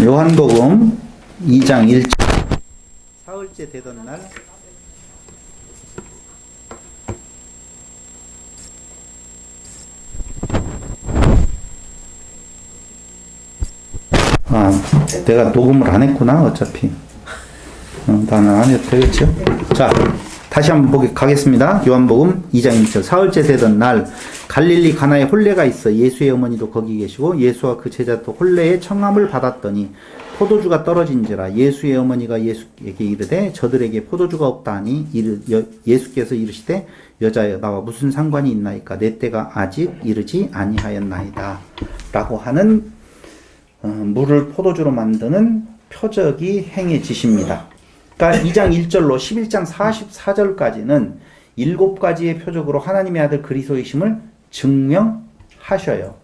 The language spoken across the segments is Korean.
요한복음 2장 1절 사흘째 되던 날 내가 녹음을 안 했구나 어차피 나는 안 해도 되겠죠. 자 다시 한번 가겠습니다. 요한복음 2장 1절 사흘째 되던 날 갈릴리 가나에 혼례가 있어 예수의 어머니도 거기 계시고 예수와 그 제자도 혼례의 청함을 받았더니 포도주가 떨어진지라 예수의 어머니가 예수에게 이르되 저들에게 포도주가 없다 하니 예수께서 이르시되 여자여 나와 무슨 상관이 있나이까 내 때가 아직 이르지 아니하였나이다 라고 하는 물을 포도주로 만드는 표적이 행해지십니다. 그러니까 2장 1절로 11장 44절까지는 7가지의 표적으로 하나님의 아들 그리스도이심을 증명하셔요.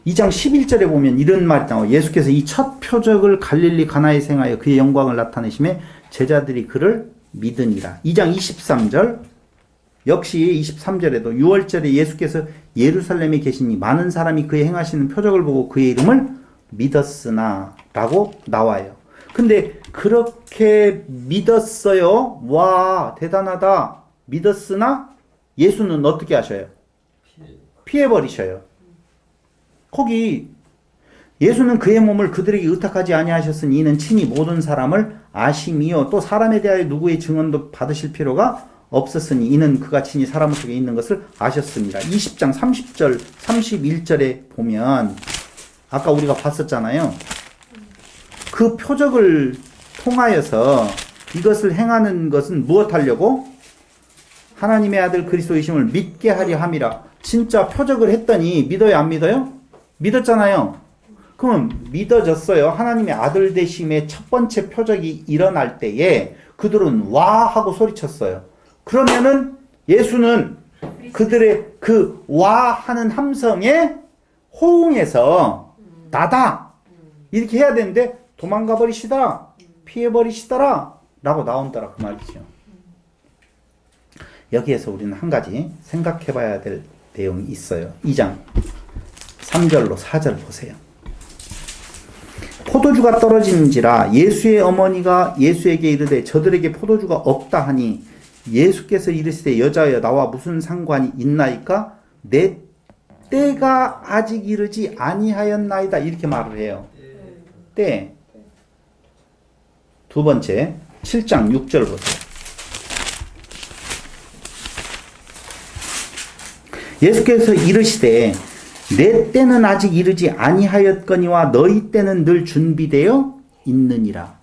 2장 11절에 보면 이런 말이 나와요. 예수께서 이 첫 표적을 갈릴리 가나에 행하여 그의 영광을 나타내심에 제자들이 그를 믿으니라. 2장 23절 역시 23절에도 6월절에 예수께서 예루살렘에 계시니 많은 사람이 그의 행하시는 표적을 보고 그의 이름을 믿었으나 라고 나와요. 근데 그렇게 믿었어요. 와 대단하다. 믿었으나 예수는 어떻게 하셔요? 피해버리셔요. 거기 예수는 그의 몸을 그들에게 의탁하지 아니하셨으니 이는 친히 모든 사람을 아심이요 또 사람에 대하여 누구의 증언도 받으실 필요가 없었으니 이는 그가 친히 사람 속에 있는 것을 아셨습니다. 20장 30절 31절에 보면 아까 우리가 봤었잖아요. 그 표적을 통하여서 이것을 행하는 것은 무엇 하려고? 하나님의 아들 그리스도이심을 믿게 하려 함이라. 진짜 표적을 했더니 믿어요 안 믿어요? 믿었잖아요. 그럼 믿어졌어요. 하나님의 아들 되심의 첫 번째 표적이 일어날 때에 그들은 와 하고 소리쳤어요. 그러면은 예수는 그들의 그 와 하는 함성에 호응해서 나다 이렇게 해야 되는데 도망가 버리시더라 피해 버리시더라 라고 나온다라 그 말이죠. 여기에서 우리는 한 가지 생각해 봐야 될 내용이 있어요. 2장 3절로 4절 보세요. 포도주가 떨어지는지라 예수의 어머니가 예수에게 이르되 저들에게 포도주가 없다 하니 예수께서 이르시되 여자여 나와 무슨 상관이 있나이까 내 때가 아직 이르지 아니하였나이다 이렇게 말을 해요. 때. 두 번째 7장 6절 보세요. 예수께서 이르시되 내 때는 아직 이르지 아니하였거니와 너희 때는 늘 준비되어 있느니라.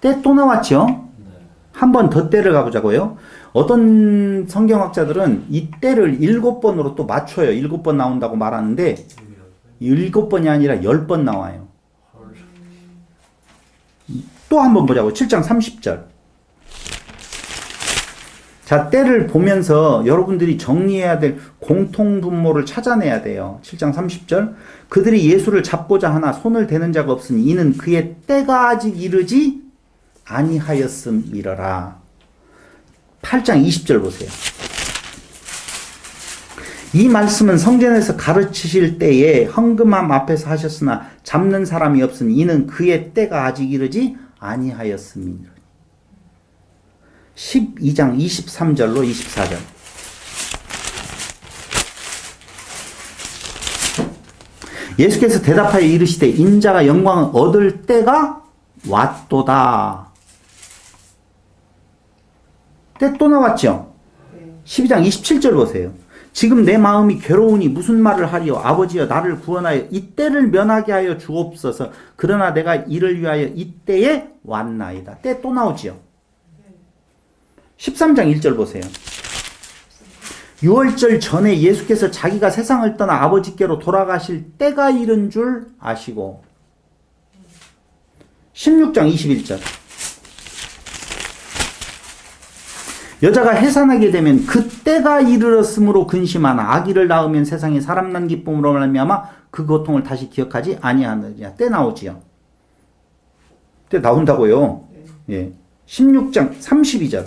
때 또 나왔죠? 한 번 더 때를 가보자고요. 어떤 성경학자들은 이 때를 7번으로 또 맞춰요. 7번 나온다고 말하는데 7번이 아니라 10번 나와요. 또 한 번 보자고. 7장 30절. 자, 때를 보면서 여러분들이 정리해야 될 공통분모를 찾아내야 돼요. 7장 30절. 그들이 예수를 잡고자 하나 손을 대는 자가 없으니 이는 그의 때가 아직 이르지 아니하였음이러라. 8장 20절 보세요. 이 말씀은 성전에서 가르치실 때에 헌금함 앞에서 하셨으나 잡는 사람이 없으니 이는 그의 때가 아직 이르지 아니하였음이니라. 12장 23절로 24절. 예수께서 대답하여 이르시되 인자가 영광을 얻을 때가 왔도다. 때 또 나왔죠? 12장 27절 보세요. 지금 내 마음이 괴로우니 무슨 말을 하리요? 아버지여 나를 구원하여 이때를 면하게 하여 주옵소서. 그러나 내가 이를 위하여 이때에 왔나이다. 때 또 나오지요? 13장 1절 보세요. 6월절 전에 예수께서 자기가 세상을 떠나 아버지께로 돌아가실 때가 이른 줄 아시고 16장 21절 여자가 해산하게 되면 그때가 이르렀으므로 근심하나 아기를 낳으면 세상에 사람 난 기쁨으로 말미암아 그 고통을 다시 기억하지 아니하느냐. 때 나오지요. 때 나온다고요. 예. 16장 32절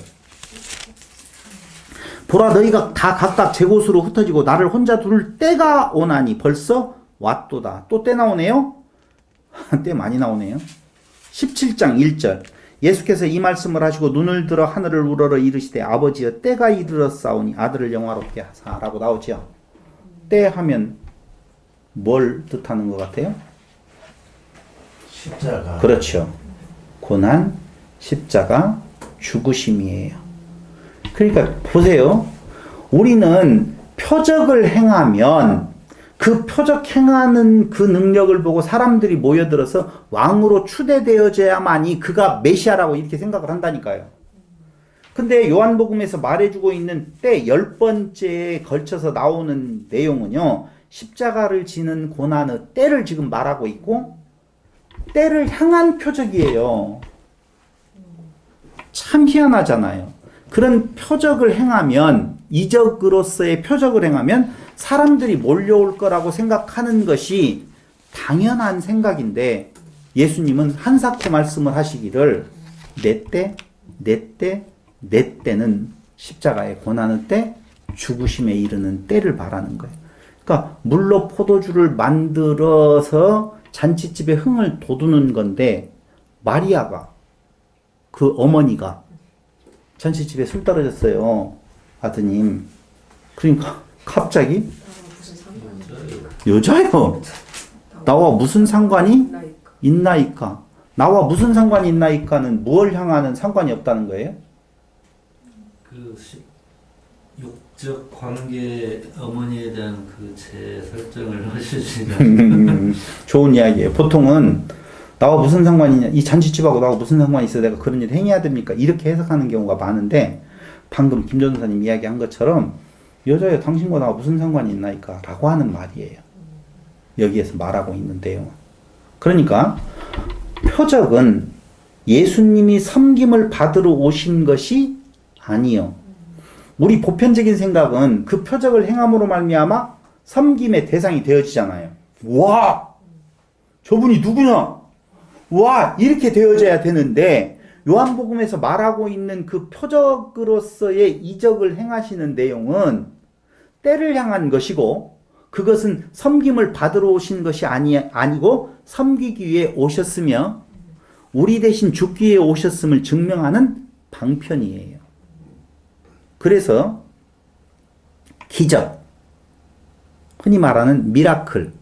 보라 너희가 다 각각 제 곳으로 흩어지고 나를 혼자 둘 때가 오나니 벌써 왔도다. 또 때 나오네요? 때 많이 나오네요. 17장 1절. 예수께서 이 말씀을 하시고 눈을 들어 하늘을 우러러 이르시되 아버지여 때가 이르렀사오니 아들을 영화롭게 하사라고 나오지요. 때 하면 뭘 뜻하는 것 같아요? 십자가. 그렇죠. 고난, 십자가, 죽으심이에요. 그러니까 보세요. 우리는 표적을 행하면 그 표적 행하는 그 능력을 보고 사람들이 모여들어서 왕으로 추대되어져야만이 그가 메시아라고 이렇게 생각을 한다니까요. 근데 요한복음에서 말해주고 있는 때 10번째에 걸쳐서 나오는 내용은요. 십자가를 지는 고난의 때를 지금 말하고 있고 때를 향한 표적이에요. 참 희한하잖아요. 그런 표적을 행하면 이적으로서의 표적을 행하면 사람들이 몰려올 거라고 생각하는 것이 당연한 생각인데 예수님은 한사코 말씀을 하시기를 내 때, 내 때, 내 때는 십자가의 고난의 때, 죽으심에 이르는 때를 말하는 거예요. 그러니까 물로 포도주를 만들어서 잔치집에 흥을 돋우는 건데 마리아가 그 어머니가 잔치집에 술 떨어졌어요. 아드님. 그러니까 갑자기 여자요. 나와 무슨 상관이 있나이까? 나와 무슨 상관이 있나이까는 무엇을 향하는 상관이 없다는 거예요? 그 육적 관계 어머니에 대한 그 제 설정을 하시지는 좋은 이야기예요. 보통은 나와 무슨 상관이냐, 이 잔치집하고 나와 무슨 상관이 있어? 내가 그런 일 행해야 됩니까? 이렇게 해석하는 경우가 많은데 방금 김 전도사님 이야기한 것처럼 여자여 당신과 나와 무슨 상관이 있나이까? 라고 하는 말이에요. 여기에서 말하고 있는데요. 그러니까 표적은 예수님이 섬김을 받으러 오신 것이 아니요. 우리 보편적인 생각은 그 표적을 행함으로 말미암아 섬김의 대상이 되어지잖아요. 와! 저분이 누구냐? 와! 이렇게 되어져야 되는데 요한복음에서 말하고 있는 그 표적으로서의 이적을 행하시는 내용은 때를 향한 것이고 그것은 섬김을 받으러 오신 것이 아니고 섬기기 위해 오셨으며 우리 대신 죽기 위해 오셨음을 증명하는 방편이에요. 그래서 기적, 흔히 말하는 미라클,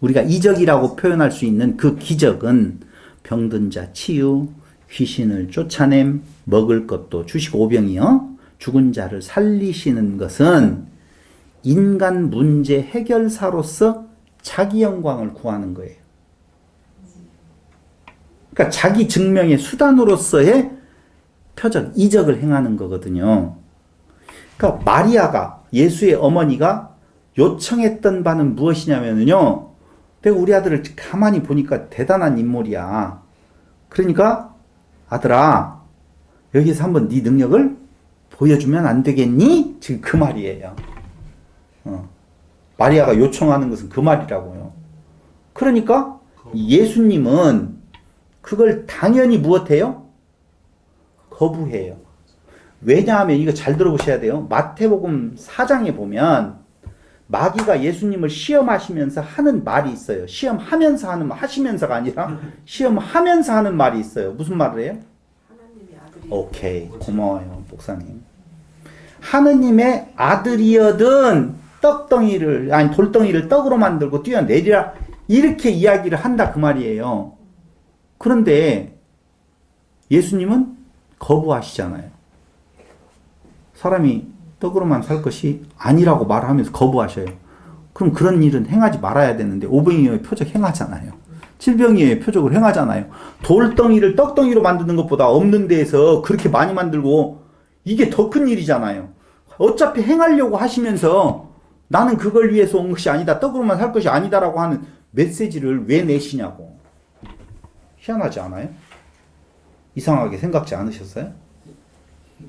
우리가 이적이라고 표현할 수 있는 그 기적은 병든 자 치유, 귀신을 쫓아냄, 먹을 것도 주시고 오병이요. 죽은 자를 살리시는 것은 인간 문제 해결사로서 자기 영광을 구하는 거예요. 그러니까 자기 증명의 수단으로서의 표적, 이적을 행하는 거거든요. 그러니까 마리아가, 예수의 어머니가 요청했던 바는 무엇이냐면요. 내가 우리 아들을 가만히 보니까 대단한 인물이야. 그러니까 아들아, 여기서 한번 네 능력을 보여주면 안 되겠니? 지금 그 말이에요. 마리아가 요청하는 것은 그 말이라고요. 그러니까 예수님은 그걸 당연히 무엇해요? 거부해요. 왜냐하면 이거 잘 들어보셔야 돼요. 마태복음 4장에 보면 마귀가 예수님을 시험하시면서 하는 말이 있어요. 시험하면서 하는 말, 하시면서가 아니라 시험하면서 하는 말이 있어요. 무슨 말을 해요? 하나님의 아들이. 오케이, 고마워요, 목사님. 하느님의 아들이여든 떡덩이를, 아니 돌덩이를 떡으로 만들고 뛰어내리라, 이렇게 이야기를 한다 그 말이에요. 그런데 예수님은 거부하시잖아요. 사람이 떡으로만 살 것이 아니라고 말하면서 거부하셔요. 그럼 그런 일은 행하지 말아야 되는데 오병이어의 표적 행하잖아요. 칠병이어의 표적을 행하잖아요. 돌덩이를 떡덩이로 만드는 것보다 없는 데에서 그렇게 많이 만들고 이게 더 큰 일이잖아요. 어차피 행하려고 하시면서 나는 그걸 위해서 온 것이 아니다. 떡으로만 살 것이 아니다라고 하는 메시지를 왜 내시냐고. 희한하지 않아요? 이상하게 생각지 않으셨어요?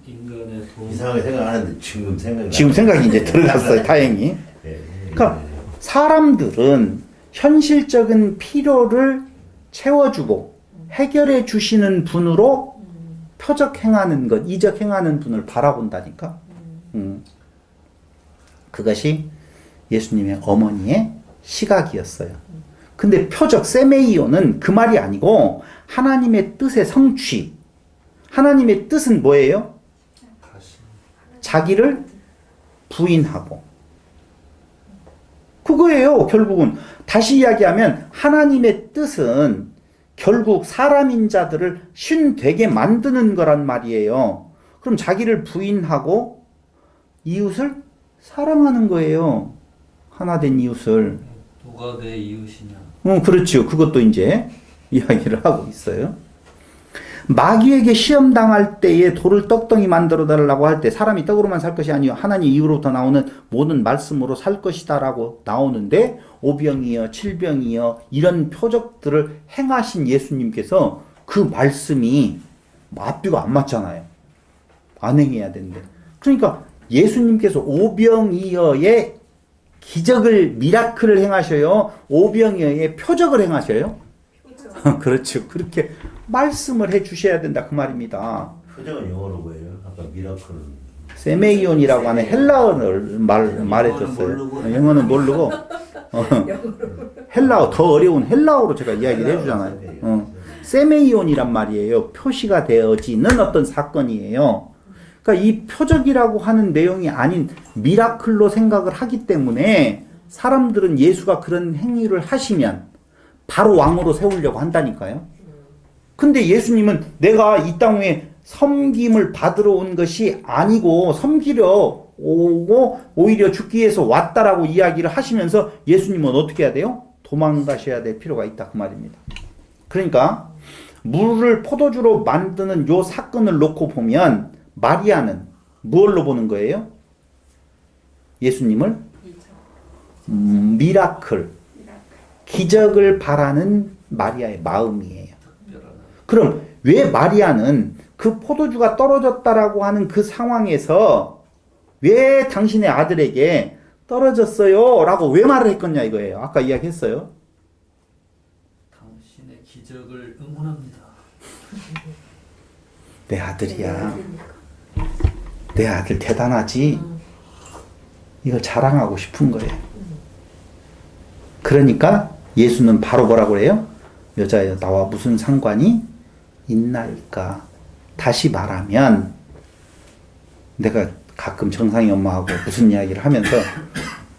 인간의 돈 이상하게 생각하는데 지금 생각이 이제 들어갔어요. 다행히. 그러니까 사람들은 현실적인 필요를 채워주고 해결해 주시는 분으로 표적 행하는 것, 이적 행하는 분을 바라본다니까. 그것이 예수님의 어머니의 시각이었어요. 근데 표적 세메이오는 그 말이 아니고 하나님의 뜻의 성취. 하나님의 뜻은 뭐예요? 다시 자기를 부인하고. 그거예요. 결국은 다시 이야기하면 하나님의 뜻은 결국 사람인 자들을 쉰되게 만드는 거란 말이에요. 그럼 자기를 부인하고 이웃을 사랑하는 거예요. 하나 된 이웃을. 누가 내 이웃이냐? 그렇죠. 그것도 이제 이야기를 하고 있어요. 마귀에게 시험 당할 때에 돌을 떡덩이 만들어 달라고 할 때 사람이 떡으로만 살 것이 아니요 하나님 입으로부터 나오는 모든 말씀으로 살 것이다라고 나오는데 오병이여 칠병이여 이런 표적들을 행하신 예수님께서 그 말씀이 앞뒤가 안 맞잖아요. 안 행해야 되는데. 그러니까 예수님께서 오병이어의 기적을 미라클을 행하셔요. 오병이어의 표적을 행하셔요. 그렇죠. 그렇게 말씀을 해 주셔야 된다 그 말입니다. 표정은 영어로 뭐예요? 아까 미라클은 세메이온이라고 하는 헬라어를 말해줬어요. 영어는 모르고 헬라어 더 어려운 헬라어로 제가 이야기를 해주잖아요. 세메이온이란 말이에요. 표시가 되어지는 어떤 사건이에요. 그러니까 이 표적이라고 하는 내용이 아닌 미라클로 생각을 하기 때문에 사람들은 예수가 그런 행위를 하시면 바로 왕으로 세우려고 한다니까요. 근데 예수님은 내가 이 땅에 섬김을 받으러 온 것이 아니고 섬기려 오고 오히려 죽기 위해서 왔다라고 이야기를 하시면서 예수님은 어떻게 해야 돼요? 도망가셔야 될 필요가 있다 그 말입니다. 그러니까 물을 포도주로 만드는 요 사건을 놓고 보면 마리아는 무엇로 보는 거예요? 예수님을 미라클, 기적을 바라는 마리아의 마음이에요. 그럼 왜 마리아는 그 포도주가 떨어졌다라고 하는 그 상황에서 왜 당신의 아들에게 떨어졌어요? 라고 왜 말을 했겠냐 이거예요. 아까 이야기했어요. 당신의 기적을 응원합니다. 내 아들이야. 내 아들 대단하지? 이걸 자랑하고 싶은 거예요. 그러니까 예수는 바로 뭐라고 그래요? 여자여 나와 무슨 상관이 있나이까. 다시 말하면 내가 가끔 정상이 엄마하고 무슨 이야기를 하면서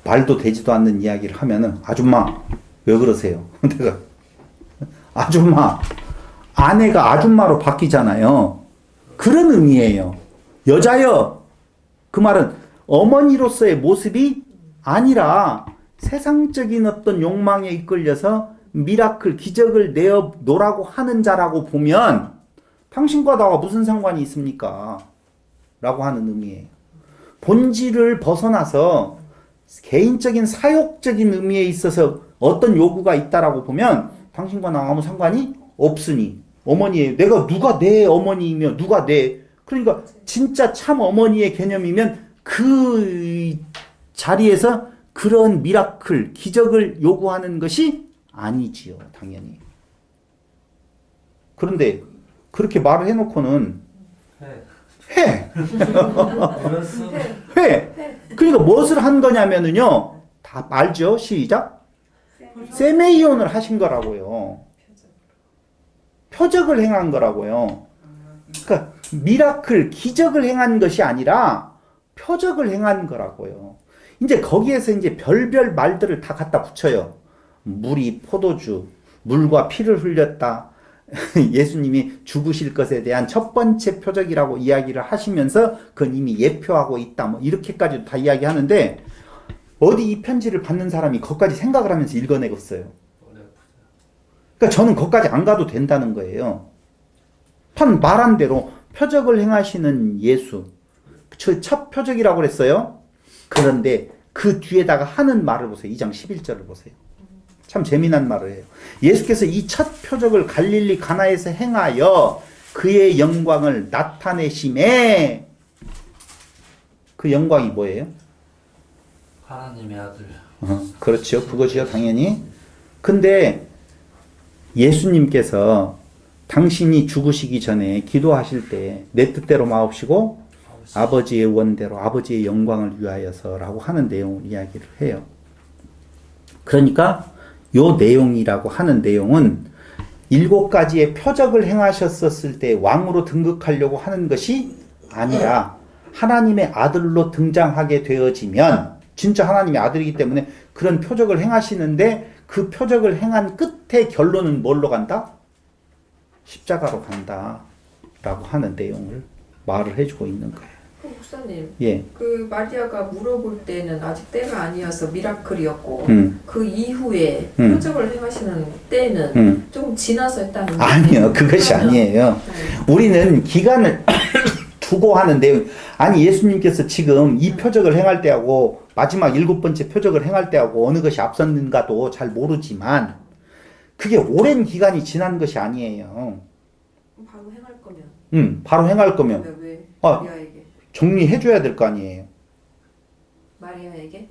말도 되지도 않는 이야기를 하면은 아줌마 왜 그러세요? 내가 아줌마 아내가 아줌마로 바뀌잖아요. 그런 의미예요. 여자여 그 말은 어머니로서의 모습이 아니라 세상적인 어떤 욕망에 이끌려서 미라클 기적을 내어 놓으라고 하는 자라고 보면 당신과 나와 무슨 상관이 있습니까? 라고 하는 의미예요. 본질을 벗어나서 개인적인 사욕적인 의미에 있어서 어떤 요구가 있다라고 보면 당신과 나와 아무 상관이 없으니 어머니예요. 내가 누가 내 어머니이며 누가 내 그러니까 진짜 참 어머니의 개념이면 그 자리에서 그런 미라클 기적을 요구하는 것이 아니지요. 당연히. 그런데 그렇게 말을 해놓고는 해. 해. 그러니까 무엇을 한 거냐면은요. 다 알죠? 시작. 세메이온을 하신 거라고요. 표적을 행한 거라고요. 그러니까 미라클, 기적을 행한 것이 아니라 표적을 행한 거라고요. 이제 거기에서 이제 별별 말들을 다 갖다 붙여요. 물이 포도주, 물과 피를 흘렸다. 예수님이 죽으실 것에 대한 첫 번째 표적이라고 이야기를 하시면서 그건 이미 예표하고 있다. 뭐 이렇게까지 다 이야기하는데 어디 이 편지를 받는 사람이 거기까지 생각을 하면서 읽어내겠어요. 그러니까 저는 거기까지 안 가도 된다는 거예요. 판 말한 대로 표적을 행하시는 예수. 저 첫 표적이라고 그랬어요. 그런데 그 뒤에다가 하는 말을 보세요. 2장 11절을 보세요. 참 재미난 말을 해요. 예수께서 이 첫 표적을 갈릴리 가나에서 행하여 그의 영광을 나타내심에 그 영광이 뭐예요? 하나님의 아들. 그렇죠. 그것이요. 당연히. 근데 예수님께서 당신이 죽으시기 전에 기도하실 때 내 뜻대로 마옵시고 아버지의 원대로 아버지의 영광을 위하여서라고 하는 내용을 이야기를 해요. 그러니까 요 내용이라고 하는 내용은 7가지의 표적을 행하셨었을 때 왕으로 등극하려고 하는 것이 아니라 하나님의 아들로 등장하게 되어지면 진짜 하나님의 아들이기 때문에 그런 표적을 행하시는데 그 표적을 행한 끝에 결론은 뭘로 간다? 십자가로 간다 라고 하는 내용을 말을 해주고 있는 거예요. 목사님, 예. 그 마리아가 물어볼 때는 아직 때가 아니어서 미라클이었고 그 이후에 음. 표적을 행하시는 때는 좀 지나서 했다는 아니요, 그것이 아니에요. 우리는 기간을 두고 하는 내용. 아니, 예수님께서 지금 이 표적을 행할 때하고 마지막 7번째 표적을 행할 때하고 어느 것이 앞섰는가도 잘 모르지만 그게 오랜 기간이 지난 것이 아니에요. 바로 행할 거면. 바로 행할 거면 왜 아. 마리아에게? 정리해줘야 될 거 아니에요. 마리아에게?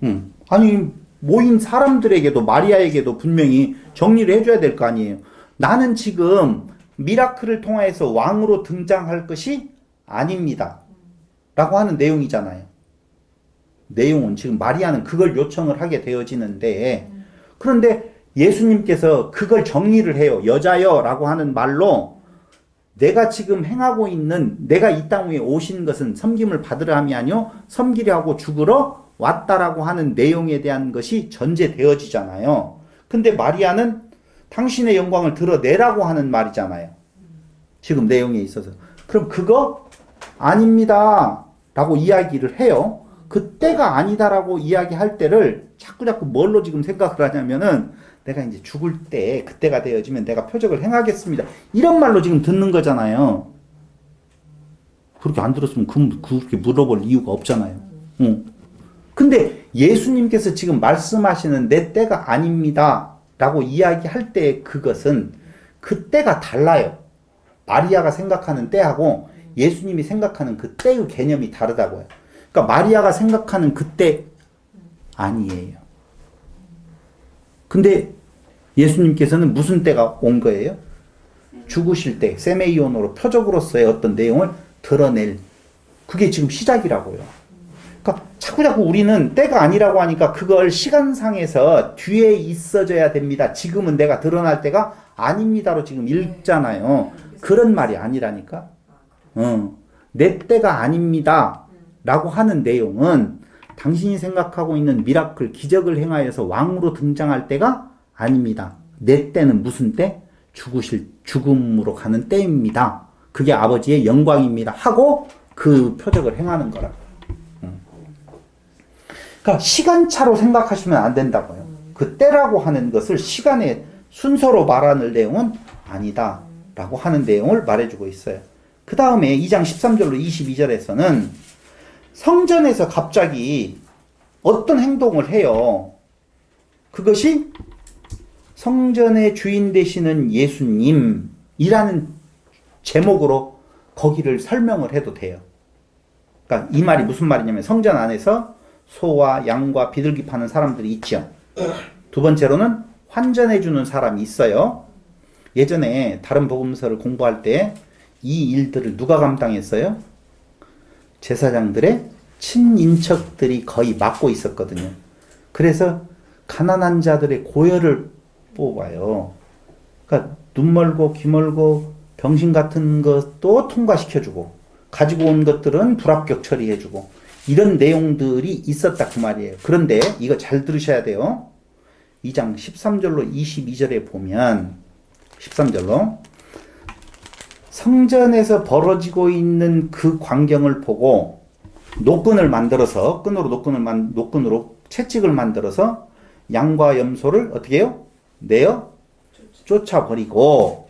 아니, 모인 사람들에게도 마리아에게도 분명히 정리를 해줘야 될 거 아니에요. 나는 지금 미라클을 통해서 왕으로 등장할 것이 아닙니다. 라고 하는 내용이잖아요. 내용은 지금 마리아는 그걸 요청을 하게 되어지는데 그런데 예수님께서 그걸 정리를 해요. 여자여 라고 하는 말로 내가 지금 행하고 있는 내가 이 땅 위에 오신 것은 섬김을 받으려 함이 아니요 섬기려 하고 죽으러 왔다라고 하는 내용에 대한 것이 전제되어지잖아요. 근데 마리아는 당신의 영광을 드러내라고 하는 말이잖아요. 지금 내용에 있어서. 그럼 그거 아닙니다 라고 이야기를 해요. 그때가 아니다라고 이야기할 때를 자꾸 뭘로 지금 생각을 하냐면은 내가 이제 죽을 때 그때가 되어지면 내가 표적을 행하겠습니다. 이런 말로 지금 듣는 거잖아요. 그렇게 안 들었으면 그렇게 물어볼 이유가 없잖아요. 근데 예수님께서 지금 말씀하시는 내 때가 아닙니다 라고 이야기할 때 그것은 그 때가 달라요. 마리아가 생각하는 때하고 예수님이 생각하는 그 때의 개념이 다르다고요. 그러니까 마리아가 생각하는 그 때 아니에요. 근데 예수님께서는 무슨 때가 온 거예요? 죽으실 때 세메이온으로 표적으로서의 어떤 내용을 드러낼 그게 지금 시작이라고요. 그러니까 자꾸 우리는 때가 아니라고 하니까 그걸 시간상에서 뒤에 있어져야 됩니다. 지금은 내가 드러날 때가 아닙니다로 지금 읽잖아요. 그런 말이 아니라니까. 내 때가 아닙니다 라고 하는 내용은 당신이 생각하고 있는 미라클, 기적을 행하여서 왕으로 등장할 때가 아닙니다. 내 때는 무슨 때? 죽음으로 가는 때입니다. 그게 아버지의 영광입니다. 하고 그 표적을 행하는 거라고. 그러니까 시간차로 생각하시면 안 된다고요. 그 때라고 하는 것을 시간의 순서로 말하는 내용은 아니다. 라고 하는 내용을 말해주고 있어요. 그 다음에 2장 13절로 22절에서는 성전에서 갑자기 어떤 행동을 해요. 그것이 성전의 주인 되시는 예수님이라는 제목으로 거기를 설명을 해도 돼요. 그러니까 이 말이 무슨 말이냐면 성전 안에서 소와 양과 비둘기 파는 사람들이 있죠. 두 번째로는 환전해주는 사람이 있어요. 예전에 다른 복음서를 공부할 때 이 일들을 누가 감당했어요? 제사장들의 친인척들이 거의 맡고 있었거든요. 그래서 가난한 자들의 고열을 뽑아요. 그러니까 눈 멀고 귀 멀고 병신 같은 것도 통과시켜주고 가지고 온 것들은 불합격 처리해주고 이런 내용들이 있었다 그 말이에요. 그런데 이거 잘 들으셔야 돼요. 2장 13절로 22절에 보면 13절로 성전에서 벌어지고 있는 그 광경을 보고 노끈을 만들어서 노끈으로 채찍을 만들어서 양과 염소를 어떻게 해요? 내어 쫓아버리고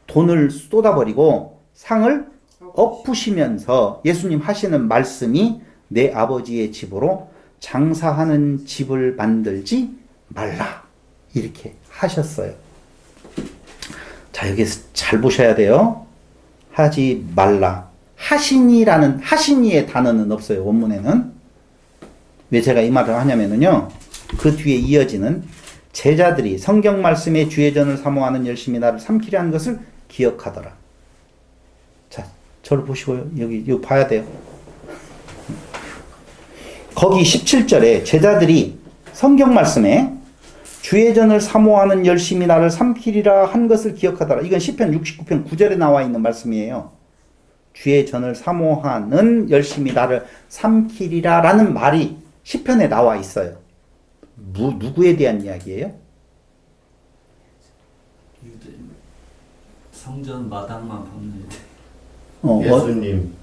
돈을 쏟아버리고 상을 엎으시면서 예수님 하시는 말씀이 내 아버지의 집으로 장사하는 집을 만들지 말라 이렇게 하셨어요. 자, 여기서 잘 보셔야 돼요. 하지 말라. 하시니의 단어는 없어요. 원문에는. 왜 제가 이 말을 하냐면요. 그 뒤에 이어지는 제자들이 성경 말씀의 주의전을 사모하는 열심히 나를 삼키려 하는 것을 기억하더라. 자, 저를 보시고요. 여기 봐야 돼요. 거기 17절에 제자들이 성경 말씀에 주의 전을 사모하는 열심이 나를 삼키리라 한 것을 기억하더라. 이건 시편 69편 9절에 나와 있는 말씀이에요. 주의 전을 사모하는 열심이 나를 삼키리라 라는 말이 시편에 나와 있어요. 누구에 대한 이야기예요? 유대 성전 마당만 밟는 예수님.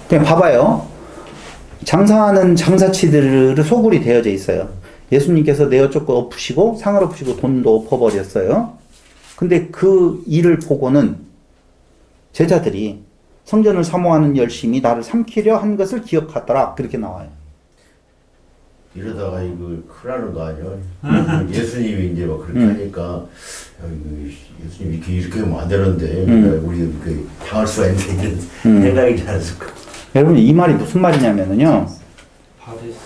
그냥 봐봐요. 장사하는 장사치들의 소굴이 되어져 있어요. 예수님께서 내어 쫓고 엎으시고 상을 엎으시고 돈도 엎어버렸어요. 근데 그 일을 보고는 제자들이 성전을 사모하는 열심이 나를 삼키려 한 것을 기억하더라. 그렇게 나와요. 이러다가 이거 큰일 나는 거 아니야? 예수님이 이제 막 그렇게 하니까 야, 이거 예수님 이렇게 하면 안 되는데 우리 이렇게 당할 수가 있는데 이런 생각이 지 않았을까? 여러분 이 말이 무슨 말이냐면요. 바리스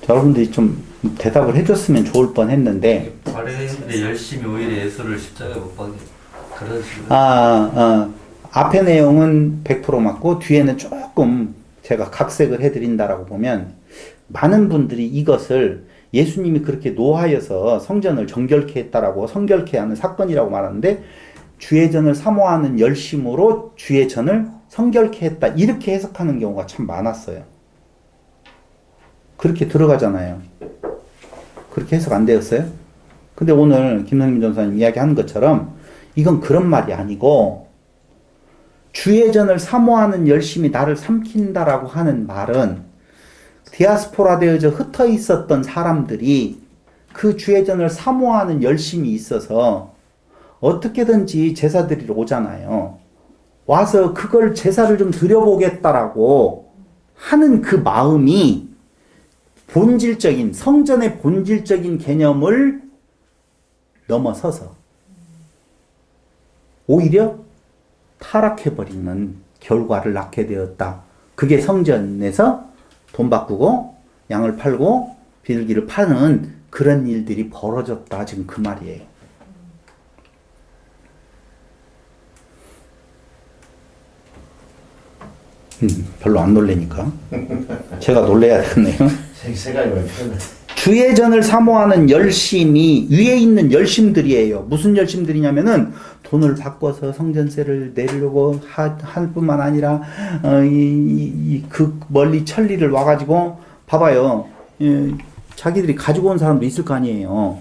여러분들이 좀 대답을 해줬으면 좋을 뻔했는데 바리새인들이 열심히 오히려 예수를 십자가에 못 박게 그런 식으로 앞에 내용은 100% 맞고 뒤에는 조금 제가 각색을 해드린다라고 보면 많은 분들이 이것을 예수님이 그렇게 노하여서 성전을 정결케 했다라고 성결케 하는 사건이라고 말하는데 주의 전을 사모하는 열심으로 주의 전을 성결케 했다 이렇게 해석하는 경우가 참 많았어요. 그렇게 들어가잖아요. 그렇게 해석 안 되었어요? 근데 오늘 김성민 전사님 이야기하는 것처럼 이건 그런 말이 아니고 주의 전을 사모하는 열심이 나를 삼킨다라고 하는 말은 디아스포라 되어져 흩어 있었던 사람들이 그 주의 전을 사모하는 열심이 있어서 어떻게든지 제사 드리러 오잖아요. 와서 그걸 제사를 좀 드려보겠다라고 하는 그 마음이 본질적인 성전의 본질적인 개념을 넘어서서 오히려 타락해버리는 결과를 낳게 되었다. 그게 성전에서 돈 바꾸고 양을 팔고 비둘기를 파는 그런 일들이 벌어졌다. 지금 그 말이에요. 별로 안 놀래니까 제가 놀래야 되겠네요. 생각이 많이 편해. 주의 전을 사모하는 열심이 위에 있는 열심들이에요. 무슨 열심들이냐면은 돈을 바꿔서 성전세를 내려고 할 뿐만 아니라 그 멀리 천리를 와가지고 봐봐요. 자기들이 가지고 온 사람도 있을 거 아니에요.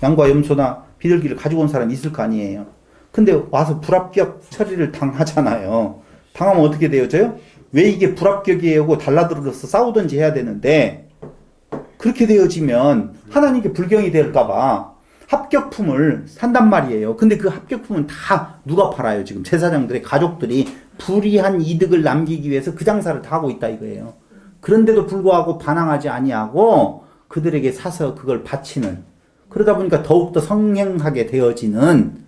양과 염소나 비둘기를 가지고 온 사람이 있을 거 아니에요. 근데 와서 불합격 처리를 당하잖아요. 당하면 어떻게 되어져요? 왜 이게 불합격이에요 하고 달라들어서 싸우든지 해야 되는데 그렇게 되어지면 하나님께 불경이 될까봐 합격품을 산단 말이에요. 근데 그 합격품은 다 누가 팔아요? 지금 제사장들의 가족들이 불이한 이득을 남기기 위해서 그 장사를 다 하고 있다 이거예요. 그런데도 불구하고 반항하지 아니하고 그들에게 사서 그걸 바치는, 그러다 보니까 더욱더 성행하게 되어지는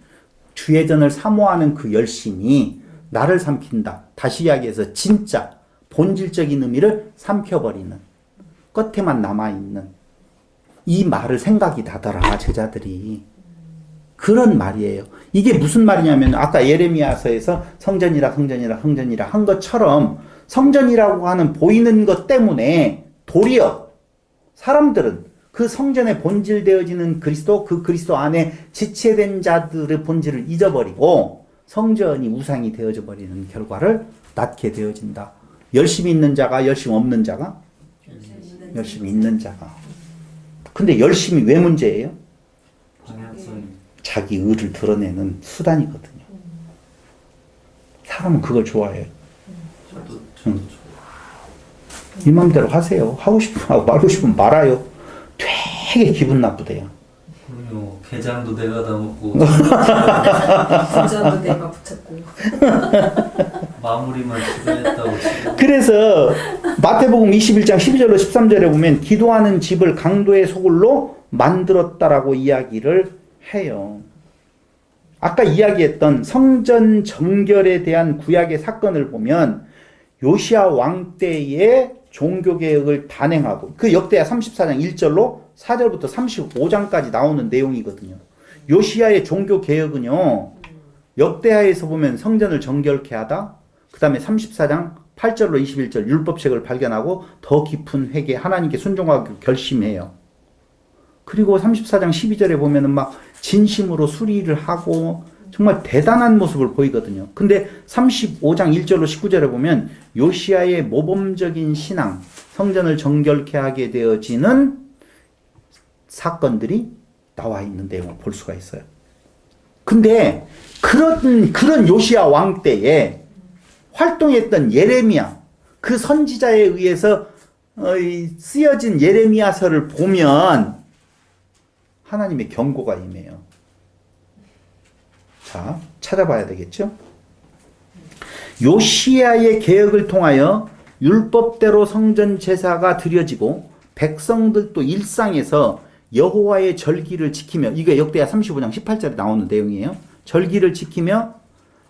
주의 전을 사모하는 그 열심이 나를 삼킨다. 다시 이야기해서 진짜 본질적인 의미를 삼켜버리는, 끝에만 남아있는 이 말을 생각이 나더라 제자들이. 그런 말이에요. 이게 무슨 말이냐면 아까 예레미야서에서 성전이라 성전이라 성전이라 한 것처럼 성전이라고 하는 보이는 것 때문에 도리어 사람들은 그 성전에 본질되어지는 그리스도, 그 그리스도 안에 지체된 자들의 본질을 잊어버리고 성전이 우상이 되어져 버리는 결과를 낳게 되어진다. 열심히 있는 자가 열심 없는 자가 열심히 있는 자가. 근데 열심이 왜 문제예요? 방향성이 자기 의를 드러내는 수단이거든요. 사람은 그걸 좋아해요. 저도 이 맘대로 하세요. 하고 싶으면 하고 말고 싶으면 말아요. 되게 기분 나쁘대요. 그럼요. 게장도 내가 다 먹고 분전도 내가 붙였고. 마무리만 지도했다고 치고. 그래서 마태복음 21장 12절로 13절에 보면 기도하는 집을 강도의 소굴로 만들었다라고 이야기를 해요. 아까 이야기했던 성전 정결에 대한 구약의 사건을 보면 요시야 왕 때의 종교개혁을 단행하고, 그 역대하 34장 1절로 4절부터 35장까지 나오는 내용이거든요. 요시야의 종교개혁은요, 역대하에서 보면 성전을 정결케 하다, 그 다음에 34장 8절로 21절 율법책을 발견하고 더 깊은 회개, 하나님께 순종하기로 결심해요. 그리고 34장 12절에 보면은 막 진심으로 수리를 하고 정말 대단한 모습을 보이거든요. 근데 35장 1절로 19절에 보면 요시야의 모범적인 신앙, 성전을 정결케 하게 되어지는 사건들이 나와 있는 내용을 볼 수가 있어요. 근데 그런 요시야 왕 때에 활동했던 예레미야, 그 선지자에 의해서 쓰여진 예레미야서를 보면 하나님의 경고가 임해요. 자, 찾아봐야 되겠죠? 요시야의 개혁을 통하여 율법대로 성전 제사가 드려지고 백성들도 일상에서 여호와의 절기를 지키며, 이게 역대하 35장 18절에 나오는 내용이에요. 절기를 지키며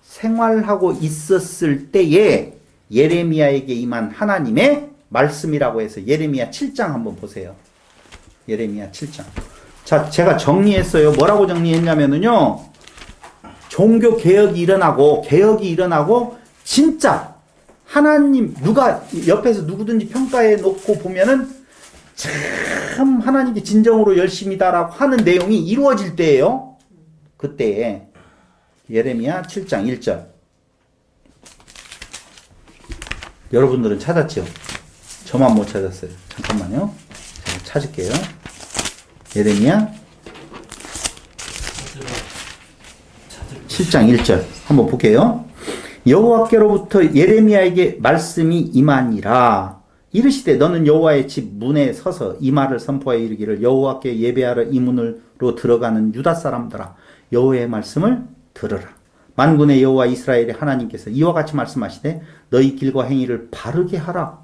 생활하고 있었을 때에 예레미야에게 임한 하나님의 말씀이라고 해서 예레미야 7장 한번 보세요. 예레미야 7장. 자, 제가 정리했어요. 뭐라고 정리했냐면은요, 종교 개혁이 일어나고 진짜 하나님, 누가 옆에서 누구든지 평가해 놓고 보면은 참 하나님께 진정으로 열심이다라고 하는 내용이 이루어질 때예요. 그때에 예레미야 7장 1절. 여러분들은 찾았죠? 저만 못 찾았어요. 잠깐만요. 제가 찾을게요. 예레미야 7장 1절 한번 볼게요. 여호와께로부터 예레미야에게 말씀이 임하니라. 이르시되 너는 여호와의 집 문에 서서 이 말을 선포하여 이르기를 여호와께 예배하러 이 문으로 들어가는 유다 사람들아, 여호와의 말씀을 들으라. 만군의 여호와 이스라엘의 하나님께서 이와 같이 말씀하시되 너희 길과 행위를 바르게 하라.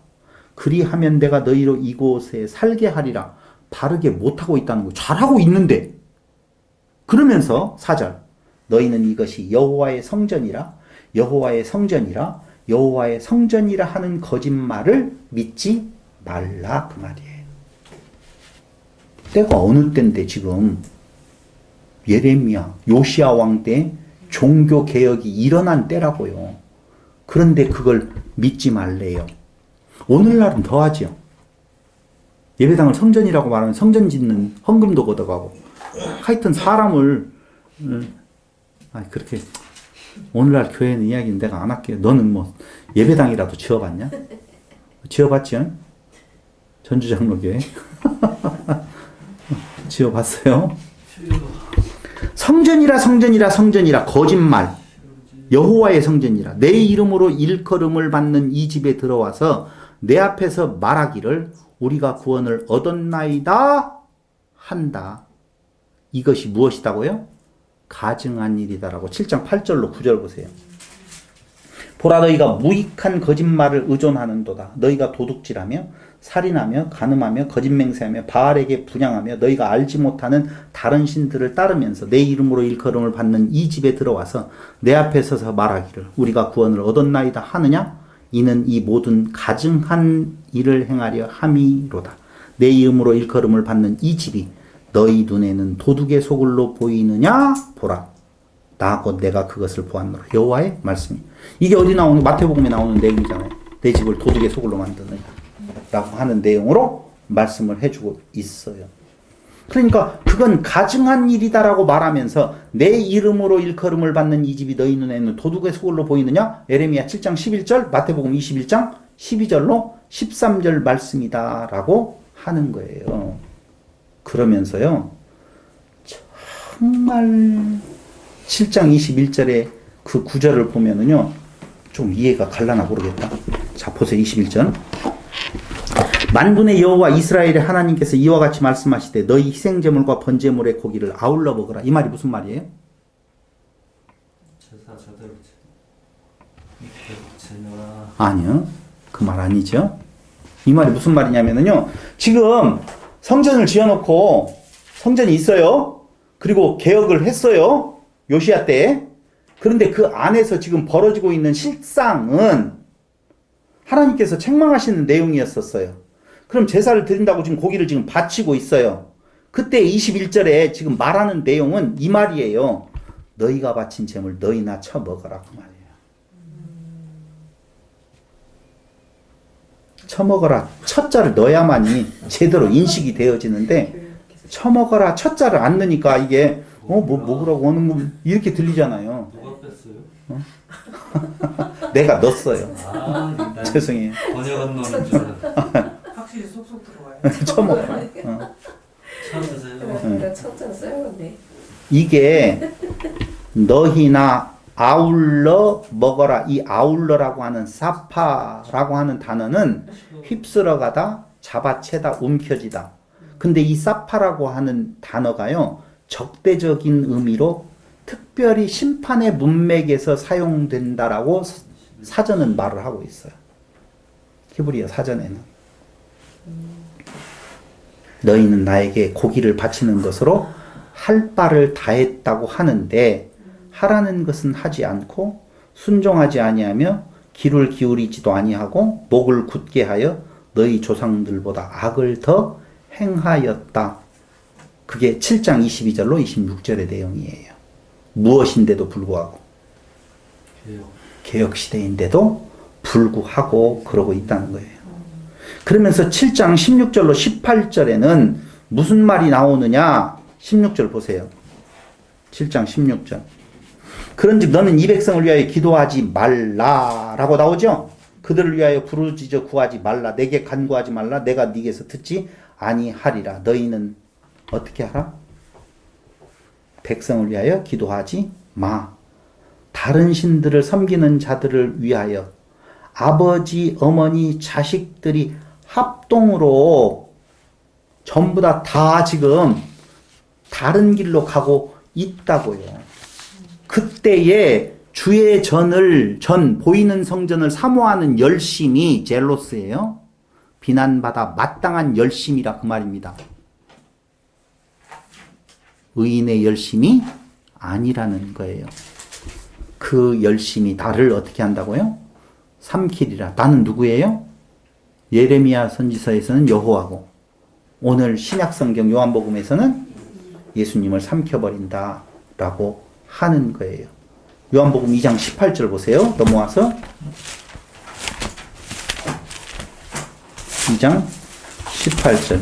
그리하면 내가 너희로 이곳에 살게 하리라. 바르게 못하고 있다는 거, 잘하고 있는데. 그러면서 4절, 너희는 이것이 여호와의 성전이라 여호와의 성전이라 하는 거짓말을 믿지 말라, 그 말이에요. 때가 어느 때인데 지금 예레미야, 요시야 왕 때 종교 개혁이 일어난 때라고요. 그런데 그걸 믿지 말래요. 오늘날은 더하죠. 예배당을 성전이라고 말하면 성전 짓는 헌금도 걷어가고, 하여튼 사람을 그렇게, 오늘날 교회는 이야기는 내가 안 할게요. 너는 뭐 예배당이라도 지어봤냐? 지어봤지요? 전주장로교회 지어봤어요? 성전이라 거짓말. 여호와의 성전이라 내 이름으로 일컬음을 받는 이 집에 들어와서 내 앞에서 말하기를 우리가 구원을 얻었나이다 한다. 이것이 무엇이다고요? 가증한 일이다라고 7장 8절로 9절 보세요. 보라, 너희가 무익한 거짓말을 의존하는도다. 너희가 도둑질하며 살인하며 간음하며 거짓맹세하며 바알에게 분향하며 너희가 알지 못하는 다른 신들을 따르면서 내 이름으로 일컬음을 받는 이 집에 들어와서 내 앞에 서서 말하기를 우리가 구원을 얻었나이다 하느냐? 이는 이 모든 가증한 일을 행하려 함이로다. 내 이름으로 일컬음을 받는 이 집이 너희 눈에는 도둑의 소굴로 보이느냐? 보라, 나 곧 내가 그것을 보았노라. 여호와의 말씀이. 이게 어디 나오는, 마태복음에 나오는 내용이잖아요. 내 집을 도둑의 소굴로 만드느냐 라고 하는 내용으로 말씀을 해주고 있어요. 그러니까 그건 가증한 일이다라고 말하면서 내 이름으로 일컬음을 받는 이 집이 너희 눈에는 도둑의 소굴로 보이느냐? 예레미야 7장 11절, 마태복음 21장 12절로 13절 말씀이다라고 하는 거예요. 그러면서요, 정말 7장 21절에 그 구절을 보면은요, 좀 이해가 갈라나 모르겠다. 자, 보세요. 21절. 만군의 여호와 이스라엘의 하나님께서 이와 같이 말씀하시되 너희 희생제물과 번제물의 고기를 아울러 먹으라. 이 말이 무슨 말이에요? 제사 제대로 지내라. 아니요. 그 말 아니죠. 이 말이 무슨 말이냐면은요, 지금 성전을 지어놓고 성전이 있어요. 그리고 개혁을 했어요. 요시야 때. 그런데 그 안에서 지금 벌어지고 있는 실상은 하나님께서 책망하시는 내용이었었어요. 그럼 제사를 드린다고 지금 고기를 지금 바치고 있어요. 그때 21절에 지금 말하는 내용은 이 말이에요. 너희가 바친 제물 너희나 쳐먹어라, 그 말이에요. 처먹어라 첫자를 넣어야만이 제대로 인식이 되어지는데 처먹어라 첫자를 안 넣으니까 이게 먹으라고 하는 거 이렇게 들리잖아요. 누가 뺐어요? 내가 넣었어요. 난 죄송해요. 번역한 놈인 줄 알았는데. 확실히 쏙쏙 들어와요. 처먹어라. 처음 드세요? 내가 첫째 써야겠네. 이게 너희나 아울러 먹어라. 이 아울러라고 하는 사파라고 하는 단어는 휩쓸어가다 잡아채다 움켜쥐다. 근데 이 사파라고 하는 단어가요 적대적인 의미로 특별히 심판의 문맥에서 사용된다라고 사전은 말을 하고 있어요. 히브리어 사전에는 너희는 나에게 고기를 바치는 것으로 할 바를 다했다고 하는데 하라는 것은 하지 않고 순종하지 아니하며 귀를 기울이지도 아니하고 목을 굳게 하여 너희 조상들보다 악을 더 행하였다. 그게 7장 22절로 26절의 내용이에요. 무엇인데도 불구하고 개혁시대인데도 불구하고 그러고 있다는 거예요. 그러면서 7장 16절로 18절에는 무슨 말이 나오느냐 16절 보세요. 7장 16절 그런즉 너는 이 백성을 위하여 기도하지 말라라고 나오죠. 그들을 위하여 부르짖어 구하지 말라. 내게 간구하지 말라. 내가 네게서 듣지 아니하리라. 너희는 어떻게 하라? 백성을 위하여 기도하지 마. 다른 신들을 섬기는 자들을 위하여 아버지, 어머니, 자식들이 합동으로 전부 다 지금 다른 길로 가고 있다고요. 그때에 주의 보이는 성전을 사모하는 열심이 젤로스예요. 비난받아 마땅한 열심이라 그 말입니다. 의인의 열심이 아니라는 거예요. 그 열심이 나를 어떻게 한다고요? 삼키리라. 나는 누구예요? 예레미야 선지서에서는 여호와고 오늘 신약성경 요한복음에서는 예수님을 삼켜버린다 라고 하는 거예요. 요한복음 2장 18절 보세요. 넘어와서 2장 18절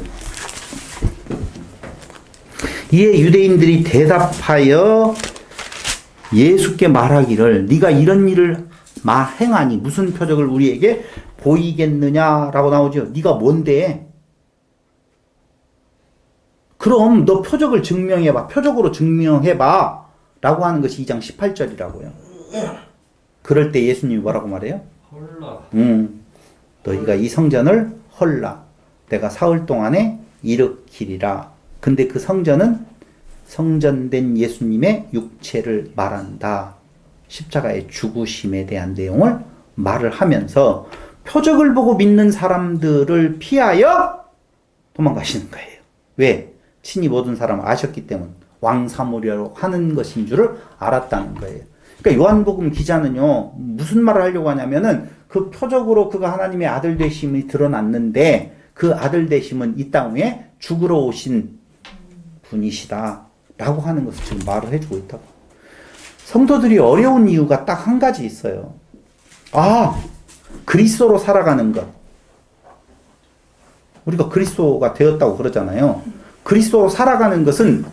이에 유대인들이 대답하여 예수께 말하기를 네가 이런 일을 행하니 무슨 표적을 우리에게 보이겠느냐라고 나오죠. 네가 뭔데? 그럼 너 표적을 증명해봐. 표적으로 증명해봐. 라고 하는 것이 2장 18절이라고요. 그럴 때 예수님이 뭐라고 말해요? 헐라. 너희가 이 성전을 헐라. 내가 사흘 동안에 일으키리라. 근데 그 성전은 성전된 예수님의 육체를 말한다. 십자가의 죽으심에 대한 내용을 말을 하면서 표적을 보고 믿는 사람들을 피하여 도망가시는 거예요. 왜? 친히 모든 사람을 아셨기 때문. 왕 삼으려고 하는 것인 줄을 알았다는 거예요. 그러니까 요한복음 기자는요, 무슨 말을 하려고 하냐면은 그 표적으로 그가 하나님의 아들 되심이 드러났는데 그 아들 되심은 이 땅 위에 죽으러 오신 분이시다. 라고 하는 것을 지금 말을 해주고 있다고. 성도들이 어려운 이유가 딱 한 가지 있어요. 그리스도로 살아가는 것. 우리가 그리스도가 되었다고 그러잖아요. 그리스도로 살아가는 것은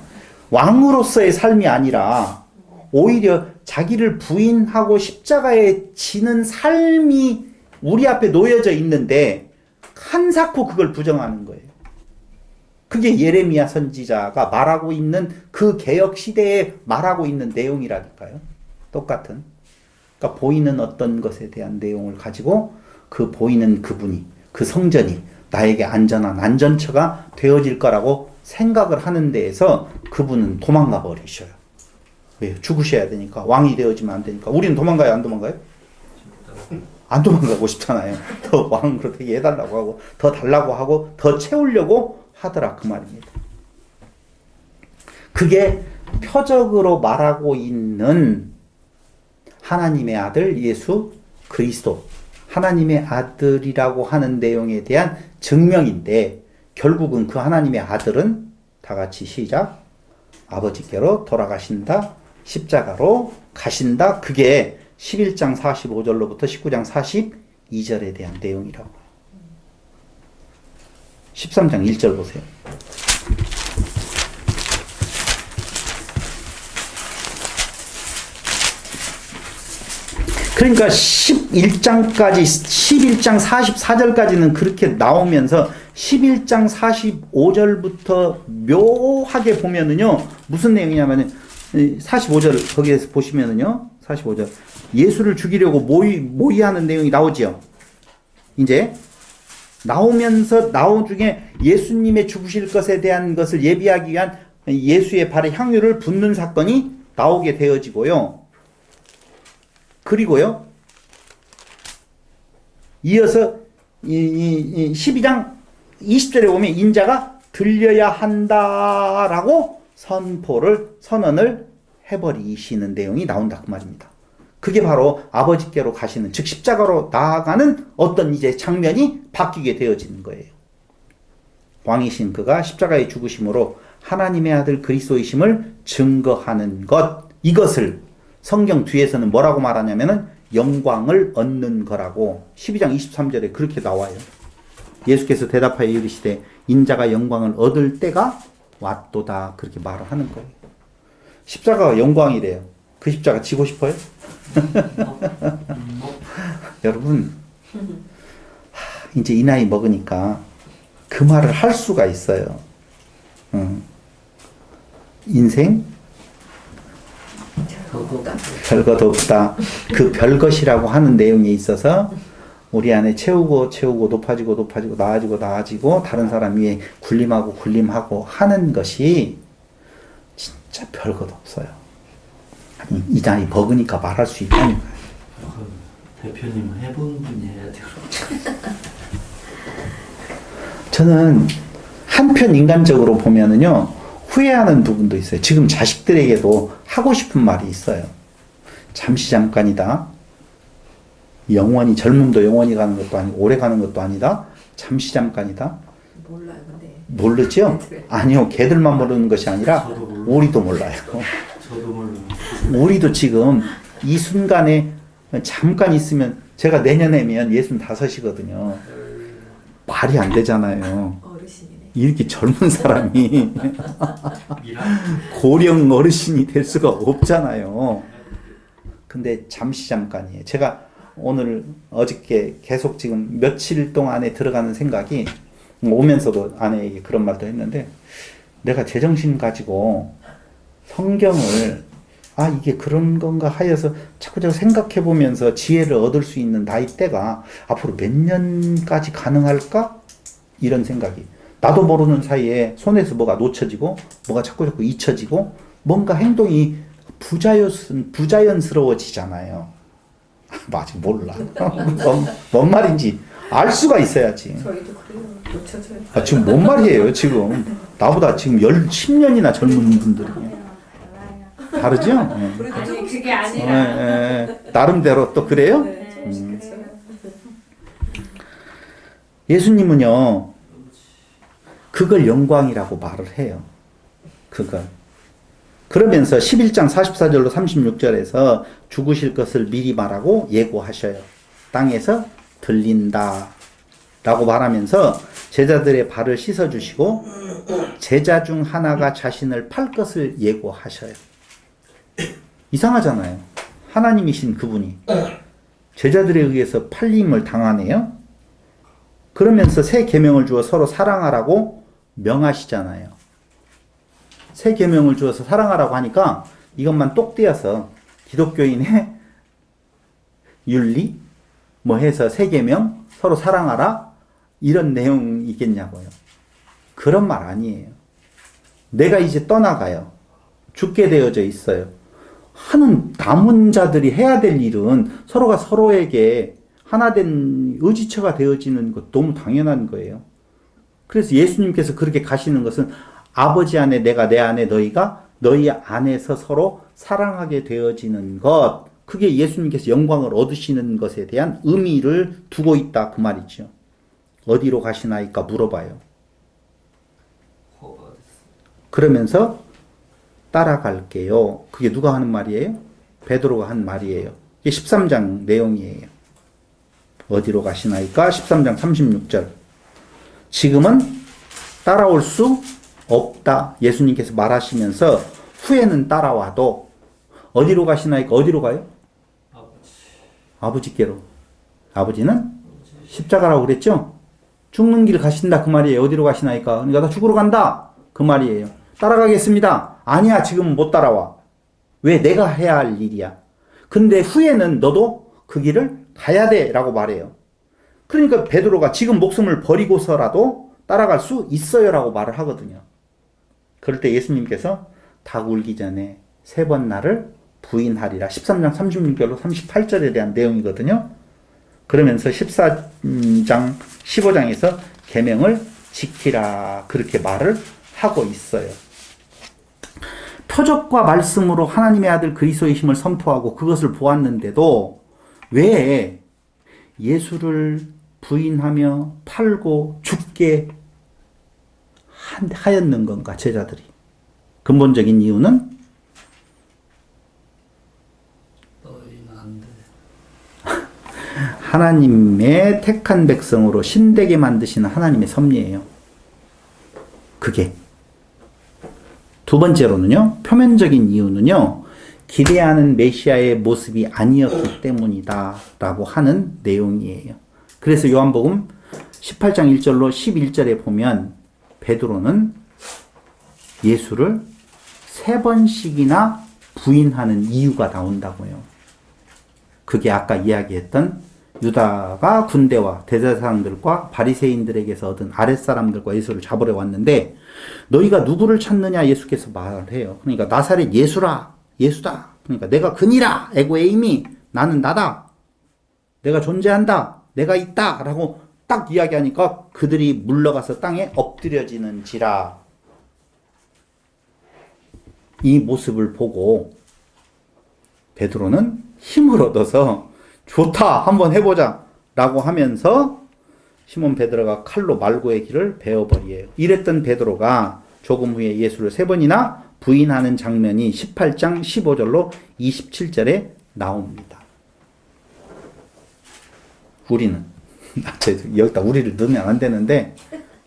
왕으로서의 삶이 아니라 오히려 자기를 부인하고 십자가에 지는 삶이 우리 앞에 놓여져 있는데 한사코 그걸 부정하는 거예요. 그게 예레미야 선지자가 말하고 있는 그 개혁 시대에 말하고 있는 내용이라니까요. 똑같은. 그러니까 보이는 어떤 것에 대한 내용을 가지고 그 보이는 그분이, 그 성전이 나에게 안전한 안전처가 되어질 거라고 생각을 하는 데에서 그분은 도망가 버리셔요. 왜요? 죽으셔야 되니까. 왕이 되어지면 안 되니까. 우리는 도망가요? 안 도망가요? 안 도망가고 싶잖아요. 더 왕으로 되게 해달라고 하고 더 달라고 하고 더 채우려고 하더라 그 말입니다. 그게 표적으로 말하고 있는 하나님의 아들 예수 그리스도, 하나님의 아들이라고 하는 내용에 대한 증명인데 결국은 그 하나님의 아들은 다 같이 시작. 아버지께로 돌아가신다. 십자가로 가신다. 그게 11장 45절로부터 19장 42절에 대한 내용이라고. 13장 1절 보세요. 그러니까 11장까지 11장 44절까지는 그렇게 나오면서 11장 45절부터 묘하게 보면은요. 무슨 내용이냐면은 45절 거기에서 보시면은요. 45절 예수를 죽이려고 모의하는 내용이 나오지요. 이제 나오면서 나온 중에 예수님의 죽으실 것에 대한 것을 예비하기 위한 예수의 발에 향유를 붓는 사건이 나오게 되어지고요. 그리고요. 이어서 12장 20절에 보면 인자가 들려야 한다라고 선언을 해버리시는 내용이 나온다 그 말입니다. 그게 바로 아버지께로 가시는, 즉 십자가로 나아가는 어떤 이제 장면이 바뀌게 되어지는 거예요. 왕이신 그가 십자가에 죽으심으로 하나님의 아들 그리스도이심을 증거하는 것, 이것을 성경 뒤에서는 뭐라고 말하냐면은 영광을 얻는 거라고 12장 23절에 그렇게 나와요. 예수께서 대답하여 이르시되 인자가 영광을 얻을 때가 왔도다 그렇게 말을 하는 거예요. 십자가가 영광이래요. 그 십자가 지고 싶어요? 여러분 이제 이 나이 먹으니까 그 말을 할 수가 있어요. 인생 별것 없다. 그 별것이라고 하는 내용에 있어서 우리 안에 채우고 높아지고 나아지고 다른 사람 위에 군림하고 하는 것이 진짜 별것 없어요. 아니 이 나이 먹으니까 말할 수 있다니까요. 대표님 해본 분이 해야 돼요. 저는 한편 인간적으로 보면은요 후회하는 부분도 있어요. 지금 자식들에게도 하고 싶은 말이 있어요. 잠시 잠깐이다. 영원히 젊음도 영원히 가는 것도 아니고 오래 가는 것도 아니다. 잠시 잠깐이다. 몰라요, 근데. 모르죠? 아니요, 걔들만 모르는 것이 아니라 우리도 몰라요. 저도 몰라요. 우리도 지금 이 순간에 잠깐 있으면 제가 내년에면 65이거든요. 말이 안 되잖아요. 어르신이네. 이렇게 젊은 사람이 고령 어르신이 될 수가 없잖아요. 근데 잠시 잠깐이에요. 제가 오늘 어저께 계속 지금 며칠 동안에 들어가는 생각이 오면서도 아내에게 그런 말도 했는데 내가 제정신 가지고 성경을 이게 그런 건가 하여서 자꾸 생각해 보면서 지혜를 얻을 수 있는 나이대가 앞으로 몇 년까지 가능할까? 이런 생각이. 나도 모르는 사이에 손에서 뭐가 놓쳐지고 뭐가 자꾸 잊혀지고 뭔가 행동이 부자연스러워지잖아요. 아직 몰라. 뭔 말인지 알 수가 있어야지. 저희도 그래요. 놓쳐져요. 지금 뭔 말이에요 지금. 나보다 지금 10년이나 젊은 분들이. 다르죠? 아니, 그게 아니라. 나름대로 또 그래요? 네, 예수님은요 그걸 영광이라고 말을 해요. 그걸. 그러면서 11장 44절로 36절에서 죽으실 것을 미리 말하고 예고하셔요. 땅에서 들린다 라고 말하면서 제자들의 발을 씻어주시고 제자 중 하나가 자신을 팔 것을 예고하셔요. 이상하잖아요. 하나님이신 그분이 제자들에 의해서 팔림을 당하네요. 그러면서 새 계명을 주어 서로 사랑하라고 명하시잖아요. 새 계명을 주어서 사랑하라고 하니까 이것만 똑 떼어서 기독교인의 윤리 뭐 해서 새 계명 서로 사랑하라 이런 내용이겠냐고요. 그런 말 아니에요. 내가 이제 떠나가요. 죽게 되어져 있어요. 하는 남은 자들이 해야 될 일은 서로가 서로에게 하나된 의지처가 되어지는 것 너무 당연한 거예요. 그래서 예수님께서 그렇게 가시는 것은 아버지 안에 내가 내 안에 너희가 너희 안에서 서로 사랑하게 되어지는 것, 그게 예수님께서 영광을 얻으시는 것에 대한 의미를 두고 있다 그 말이죠. 어디로 가시나이까 물어봐요. 그러면서 따라갈게요. 그게 누가 하는 말이에요? 베드로가 한 말이에요. 이게 13장 내용이에요. 어디로 가시나이까? 13장 36절. 지금은 따라올 수 없다. 예수님께서 말하시면서 후에는 따라와도 어디로 가시나이까? 어디로 가요? 아버지께로. 아버지는 십자가라고 그랬죠? 죽는 길 가신다 그 말이에요. 어디로 가시나이까? 그러니까 나 죽으러 간다 그 말이에요. 따라가겠습니다. 아니야, 지금 못 따라와. 왜? 내가 해야 할 일이야. 근데 후에는 너도 그 길을 가야 돼 라고 말해요. 그러니까 베드로가 지금 목숨을 버리고서라도 따라갈 수 있어요 라고 말을 하거든요. 그럴 때 예수님께서 닭 울기 전에 3번 나를 부인하리라. 13장 36절로 38절에 대한 내용이거든요. 그러면서 14장 15장에서 계명을 지키라 그렇게 말을 하고 있어요. 표적과 말씀으로 하나님의 아들 그리스도의 힘을 선포하고 그것을 보았는데도 왜 예수를 부인하며 팔고 죽게 하였는 건가, 제자들이? 근본적인 이유는 하나님의 택한 백성으로 신되게 만드시는 하나님의 섭리예요. 그게. 두 번째로는요, 표면적인 이유는요, 기대하는 메시아의 모습이 아니었기 때문이다 라고 하는 내용이에요. 그래서 요한복음 18장 1절로 11절에 보면 베드로는 예수를 3번씩이나 부인하는 이유가 나온다고요. 그게 아까 이야기했던 유다가 군대와 대제사장들과 바리새인들에게서 얻은 아랫사람들과 예수를 잡으러 왔는데 너희가 누구를 찾느냐 예수께서 말을 해요. 그러니까 나사렛 예수라, 예수다. 그러니까 내가 그니라, 에고에이미, 나는 나다. 내가 존재한다. 내가 있다. 라고 딱 이야기하니까 그들이 물러가서 땅에 엎드려지는지라. 이 모습을 보고 베드로는 힘을 얻어서 좋다, 한번 해보자 라고 하면서 시몬 베드로가 칼로 말고의 길을 베어버리에요. 이랬던 베드로가 조금 후에 예수를 3번이나 부인하는 장면이 18장 15절로 27절에 나옵니다. 우리는 여기다 우리를 넣으면 안 되는데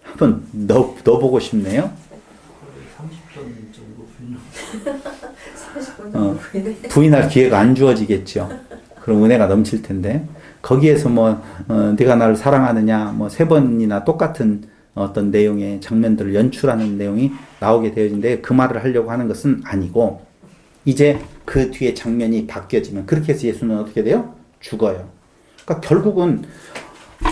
한번 넣어보고 싶네요. 30분 정도 30분 정도 부인할 기회가 안 주어지겠죠. 그럼 은혜가 넘칠 텐데 거기에서 네가 나를 사랑하느냐 3번이나 똑같은 어떤 내용의 장면들을 연출하는 내용이 나오게 되어진데 그 말을 하려고 하는 것은 아니고 이제 그 뒤에 장면이 바뀌어지면 그렇게 해서 예수는 어떻게 돼요? 죽어요. 그러니까 결국은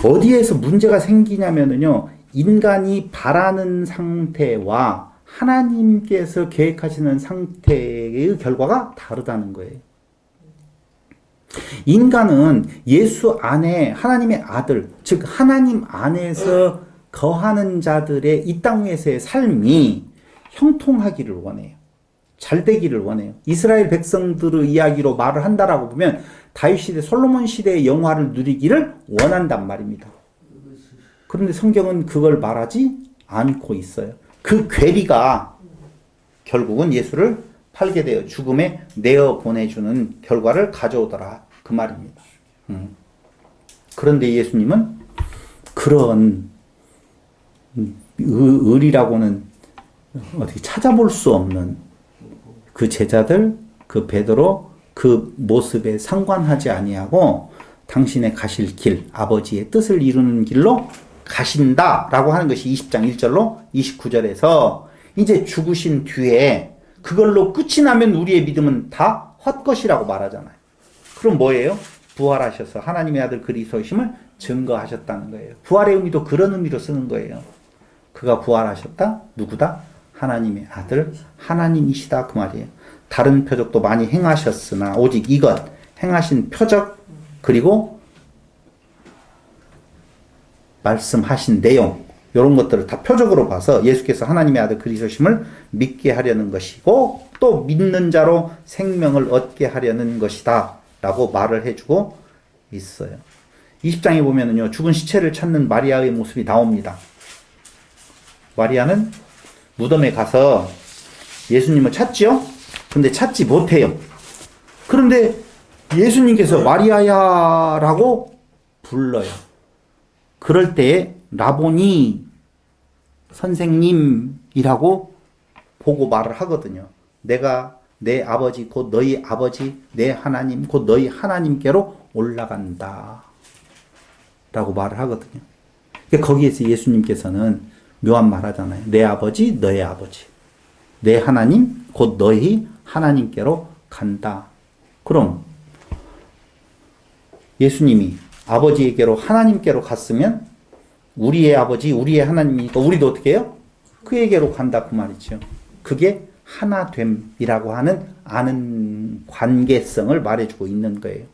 어디에서 문제가 생기냐면요, 인간이 바라는 상태와 하나님께서 계획하시는 상태의 결과가 다르다는 거예요. 인간은 예수 안에 하나님의 아들, 즉 하나님 안에서 거하는 자들의 이 땅 위에서의 삶이 형통하기를 원해요. 잘 되기를 원해요. 이스라엘 백성들의 이야기로 말을 한다라고 보면 다윗 시대, 솔로몬 시대의 영화를 누리기를 원한단 말입니다. 그런데 성경은 그걸 말하지 않고 있어요. 그 괴리가 결국은 예수를 팔게 되어 죽음에 내어 보내주는 결과를 가져오더라 그 말입니다. 그런데 예수님은 그런 의리라고는 어떻게 찾아볼 수 없는 그 제자들, 그 베드로 그 모습에 상관하지 아니하고 당신의 가실 길, 아버지의 뜻을 이루는 길로 가신다라고 하는 것이 20장 1절로 29절에서 이제 죽으신 뒤에 그걸로 끝이 나면 우리의 믿음은 다 헛것이라고 말하잖아요. 그럼 뭐예요? 부활하셔서 하나님의 아들 그리스도이심을 증거하셨다는 거예요. 부활의 의미도 그런 의미로 쓰는 거예요. 그가 부활하셨다? 누구다? 하나님의 아들, 하나님이시다 그 말이에요. 다른 표적도 많이 행하셨으나 오직 이것, 행하신 표적 그리고 말씀하신 내용 이런 것들을 다 표적으로 봐서 예수께서 하나님의 아들 그리스도심을 믿게 하려는 것이고 또 믿는 자로 생명을 얻게 하려는 것이다 라고 말을 해주고 있어요. 20장에 보면은요, 죽은 시체를 찾는 마리아의 모습이 나옵니다. 마리아는 무덤에 가서 예수님을 찾지요? 근데 찾지 못해요. 그런데 예수님께서 마리아야 라고 불러요. 그럴 때에 라보니 선생님이라고 보고 말을 하거든요. 내가 내 아버지 곧 너희 아버지 내 하나님 곧 너희 하나님께로 올라간다 라고 말을 하거든요. 그러니까 거기에서 예수님께서는 묘한 말 하잖아요. 내 아버지 너의 아버지 내 하나님 곧 너희 하나님께로 간다. 그럼 예수님이 아버지에게로 하나님께로 갔으면 우리의 아버지 우리의 하나님이니까 우리도 어떻게 해요? 그에게로 간다 그 말이죠. 그게 하나됨이라고 하는 아는 관계성을 말해주고 있는 거예요.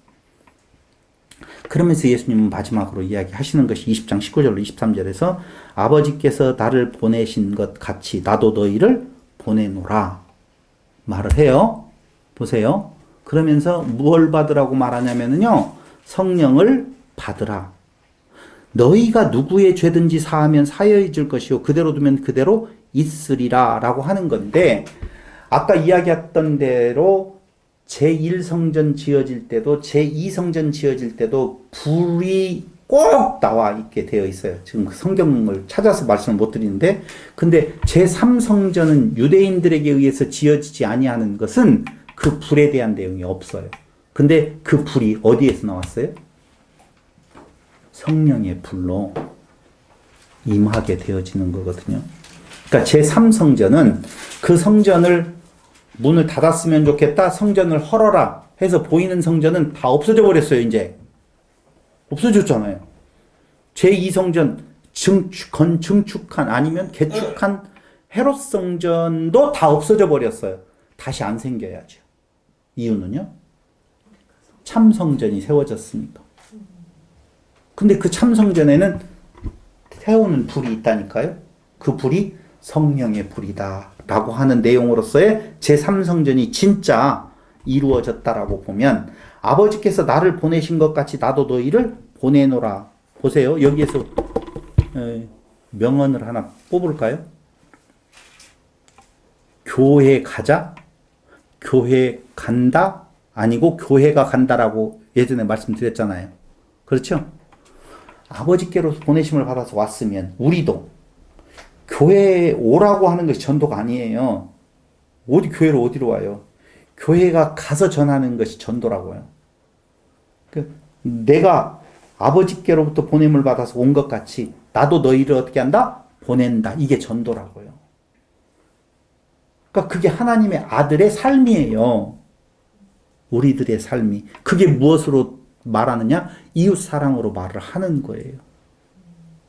그러면서 예수님은 마지막으로 이야기하시는 것이 20장 19절로 23절에서 아버지께서 나를 보내신 것 같이 나도 너희를 보내노라 말을 해요. 보세요. 그러면서 무엇을 받으라고 말하냐면요. 성령을 받으라. 너희가 누구의 죄든지 사하면 사여질 것이요 그대로 두면 그대로 있으리라 라고 하는 건데 아까 이야기했던 대로 제1성전 지어질 때도 제2성전 지어질 때도 불이 꼭 나와 있게 되어 있어요. 지금 그 성경을 찾아서 말씀을 못 드리는데 근데 제3성전은 유대인들에게 의해서 지어지지 아니하는 것은 그 불에 대한 내용이 없어요. 근데 그 불이 어디에서 나왔어요? 성령의 불로 임하게 되어지는 거거든요. 그러니까 제3성전은 그 성전을 문을 닫았으면 좋겠다. 성전을 헐어라 해서 보이는 성전은 다 없어져 버렸어요. 이제 없어졌잖아요. 제2성전 증축한 아니면 개축한 헤롯 성전도 다 없어져 버렸어요. 다시 안 생겨야죠. 이유는요? 참성전이 세워졌으니까. 근데 그 참성전에는 태우는 불이 있다니까요. 그 불이 성령의 불이다 라고 하는 내용으로서의 제3성전이 진짜 이루어졌다라고 보면 아버지께서 나를 보내신 것 같이 나도 너희를 보내노라. 보세요. 여기에서 명언을 하나 뽑을까요? 교회 가자? 교회 간다? 아니고 교회가 간다라고 예전에 말씀드렸잖아요. 그렇죠? 아버지께로 보내심을 받아서 왔으면 우리도 교회에 오라고 하는 것이 전도가 아니에요. 어디 교회로 어디로 와요? 교회가 가서 전하는 것이 전도라고요. 내가 아버지께로부터 보냄을 받아서 온 것 같이 나도 너희를 어떻게 한다? 보낸다. 이게 전도라고요. 그러니까 그게 하나님의 아들의 삶이에요. 우리들의 삶이. 그게 무엇으로 말하느냐? 이웃 사랑으로 말을 하는 거예요.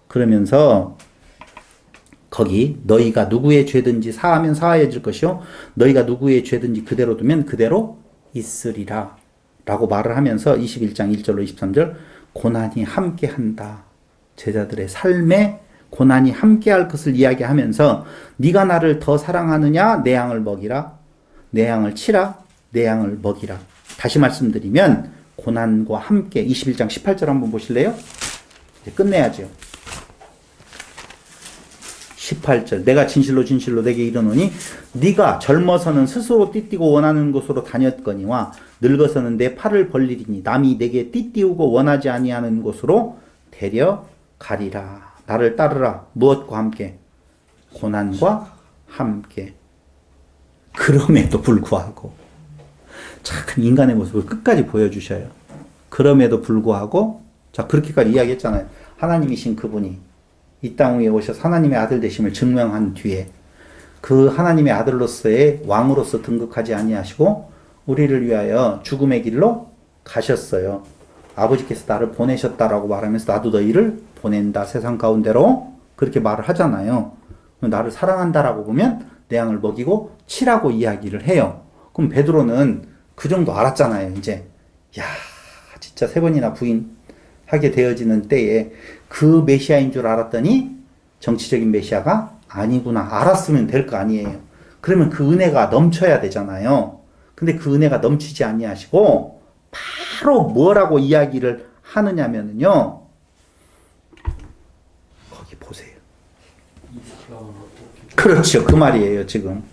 그러면서 거기 너희가 누구의 죄든지 사하면 사하여질 것이요 너희가 누구의 죄든지 그대로 두면 그대로 있으리라 라고 말을 하면서 21장 1절로 23절 고난이 함께한다. 제자들의 삶에 고난이 함께할 것을 이야기하면서 네가 나를 더 사랑하느냐 내 양을 먹이라 내 양을 치라 내 양을 먹이라. 다시 말씀드리면 고난과 함께 21장 18절 한번 보실래요? 이제 끝내야죠. 18절 내가 진실로 진실로 내게 이르노니 네가 젊어서는 스스로 띠띠고 원하는 곳으로 다녔거니와 늙어서는 내 팔을 벌리리니 남이 내게 띠띠우고 원하지 아니하는 곳으로 데려가리라. 나를 따르라. 무엇과 함께? 고난과 함께. 그럼에도 불구하고 참 인간의 모습을 끝까지 보여주셔요. 그럼에도 불구하고 자 그렇게까지 이야기했잖아요. 하나님이신 그분이 이 땅 위에 오셔서 하나님의 아들 되심을 증명한 뒤에 그 하나님의 아들로서의 왕으로서 등극하지 아니하시고 우리를 위하여 죽음의 길로 가셨어요. 아버지께서 나를 보내셨다라고 말하면서 나도 너희를 보낸다 세상 가운데로 그렇게 말을 하잖아요. 나를 사랑한다라고 보면 내 양을 먹이고 치라고 이야기를 해요. 그럼 베드로는 그 정도 알았잖아요. 이제 야 진짜 3번이나 부인하게 되어지는 때에 그 메시아인 줄 알았더니 정치적인 메시아가 아니구나. 알았으면 될 거 아니에요. 그러면 그 은혜가 넘쳐야 되잖아요. 근데 그 은혜가 넘치지 아니하시고 바로 뭐라고 이야기를 하느냐면요. 거기 보세요. 그렇죠. 그 말이에요. 지금.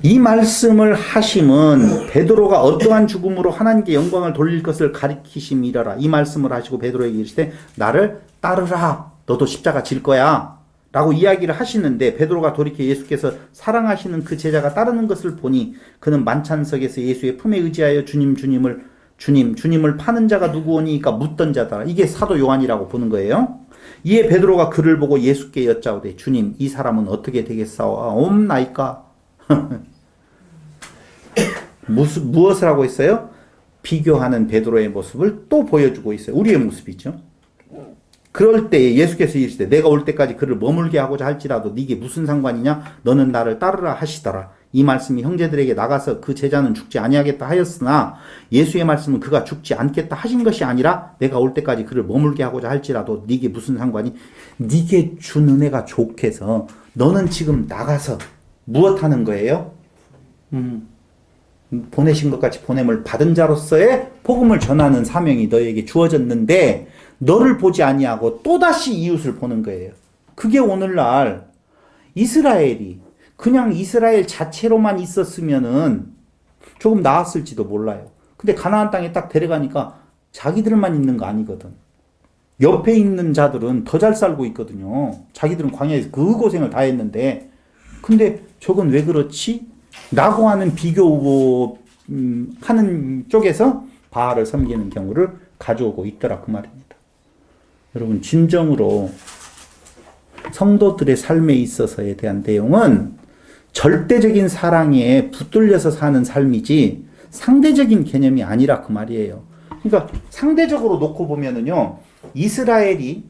이 말씀을 하심은 베드로가 어떠한 죽음으로 하나님께 영광을 돌릴 것을 가리키심이라라. 이 말씀을 하시고 베드로에게 이르시되 나를 따르라. 너도 십자가 질 거야. 라고 이야기를 하시는데 베드로가 돌이켜 예수께서 사랑하시는 그 제자가 따르는 것을 보니 그는 만찬석에서 예수의 품에 의지하여 주님을 파는 자가 누구오니까 묻던 자다. 이게 사도 요한이라고 보는 거예요. 이에 베드로가 그를 보고 예수께 여짜오되 주님 이 사람은 어떻게 되겠사옵나이까? 무엇을 하고 있어요? 비교하는 베드로의 모습을 또 보여주고 있어요. 우리의 모습이죠. 그럴 때 예수께서 이르시되 내가 올 때까지 그를 머물게 하고자 할지라도 네게 무슨 상관이냐? 너는 나를 따르라 하시더라. 이 말씀이 형제들에게 나가서 그 제자는 죽지 아니하겠다 하였으나 예수의 말씀은 그가 죽지 않겠다 하신 것이 아니라 내가 올 때까지 그를 머물게 하고자 할지라도 네게 무슨 상관이? 네게 준 은혜가 족해서 너는 지금 나가서 무엇하는 거예요? 보내신 것 같이 보냄을 받은 자로서의 복음을 전하는 사명이 너에게 주어졌는데 너를 보지 아니하고 또다시 이웃을 보는 거예요. 그게 오늘날 이스라엘이 그냥 이스라엘 자체로만 있었으면은 조금 나았을지도 몰라요. 근데 가나안 땅에 딱 데려가니까 자기들만 있는 거 아니거든. 옆에 있는 자들은 더 잘 살고 있거든요. 자기들은 광야에서 그 고생을 다 했는데 근데 저건 왜 그렇지? 라고 하는 하는 쪽에서 바알을 섬기는 경우를 가져오고 있더라 그 말입니다. 여러분 진정으로 성도들의 삶에 있어서에 대한 내용은 절대적인 사랑에 붙들려서 사는 삶이지 상대적인 개념이 아니라 그 말이에요. 그러니까 상대적으로 놓고 보면은요, 이스라엘이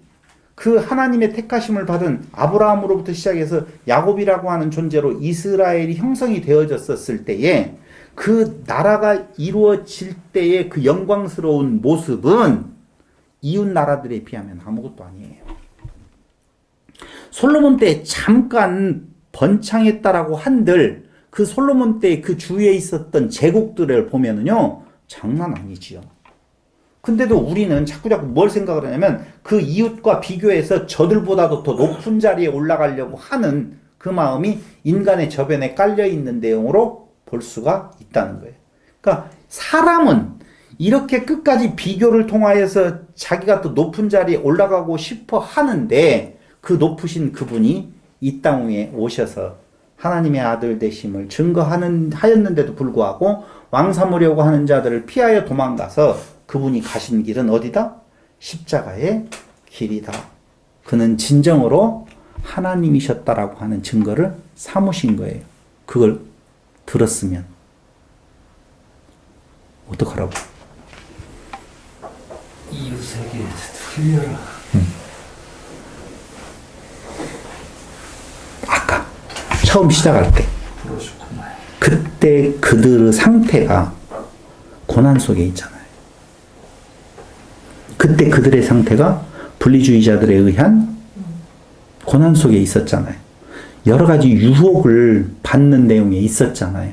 그 하나님의 택하심을 받은 아브라함으로부터 시작해서 야곱이라고 하는 존재로 이스라엘이 형성이 되어졌었을 때에 그 나라가 이루어질 때의 그 영광스러운 모습은 이웃 나라들에 비하면 아무것도 아니에요. 솔로몬 때 잠깐 번창했다라고 한들 그 솔로몬 때 그 주위에 있었던 제국들을 보면은요 장난 아니지요. 근데도 우리는 자꾸자꾸 뭘 생각을 하냐면 그 이웃과 비교해서 저들보다도 더 높은 자리에 올라가려고 하는 그 마음이 인간의 저변에 깔려있는 내용으로 볼 수가 있다는 거예요. 그러니까 사람은 이렇게 끝까지 비교를 통하여서 자기가 또 높은 자리에 올라가고 싶어 하는데 그 높으신 그분이 이 땅 위에 오셔서 하나님의 아들 되심을 하였는데도 불구하고 왕 삼으려고 하는 자들을 피하여 도망가서 그분이 가신 길은 어디다? 십자가의 길이다. 그는 진정으로 하나님이셨다라고 하는 증거를 삼으신 거예요. 그걸 들었으면 어떡하라고? 이웃에게 들려라. 아까 처음 시작할 때 그때 그들의 상태가 고난 속에 있잖아요. 그때 그들의 상태가 분리주의자들에 의한 고난 속에 있었잖아요. 여러 가지 유혹을 받는 내용에 있었잖아요.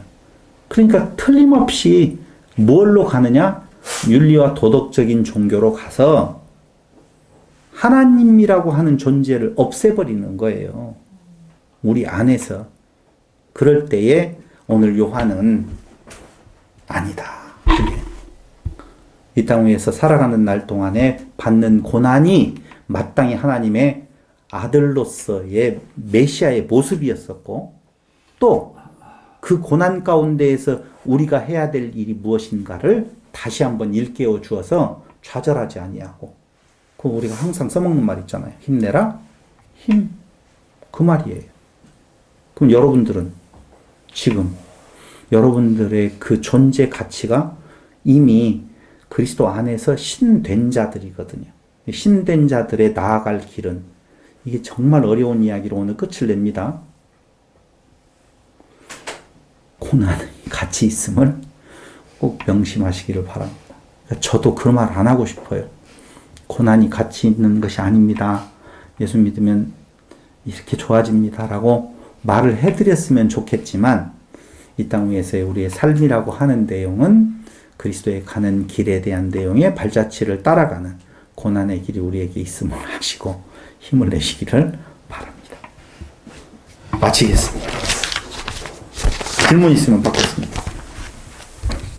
그러니까 틀림없이 뭘로 가느냐? 윤리와 도덕적인 종교로 가서 하나님이라고 하는 존재를 없애버리는 거예요. 우리 안에서. 그럴 때에 오늘 요한은 아니다. 이 땅 위에서 살아가는 날 동안에 받는 고난이 마땅히 하나님의 아들로서의 메시아의 모습이었었고 또 그 고난 가운데에서 우리가 해야 될 일이 무엇인가를 다시 한번 일깨워 주어서 좌절하지 아니하고 그 우리가 항상 써먹는 말 있잖아요. 힘내라. 힘. 그 말이에요. 그럼 여러분들은 지금 여러분들의 그 존재 가치가 이미 그리스도 안에서 신된 자들이거든요. 신된 자들의 나아갈 길은 이게 정말 어려운 이야기로 오늘 끝을 냅니다. 고난이 같이 있음을 꼭 명심하시기를 바랍니다. 저도 그 말 안 하고 싶어요. 고난이 같이 있는 것이 아닙니다. 예수 믿으면 이렇게 좋아집니다. 라고 말을 해드렸으면 좋겠지만 이 땅 위에서의 우리의 삶이라고 하는 내용은 그리스도의 가는 길에 대한 내용의 발자취를 따라가는 고난의 길이 우리에게 있음을 하시고 힘을 내시기를 바랍니다. 마치겠습니다. 질문 있으면 받겠습니다.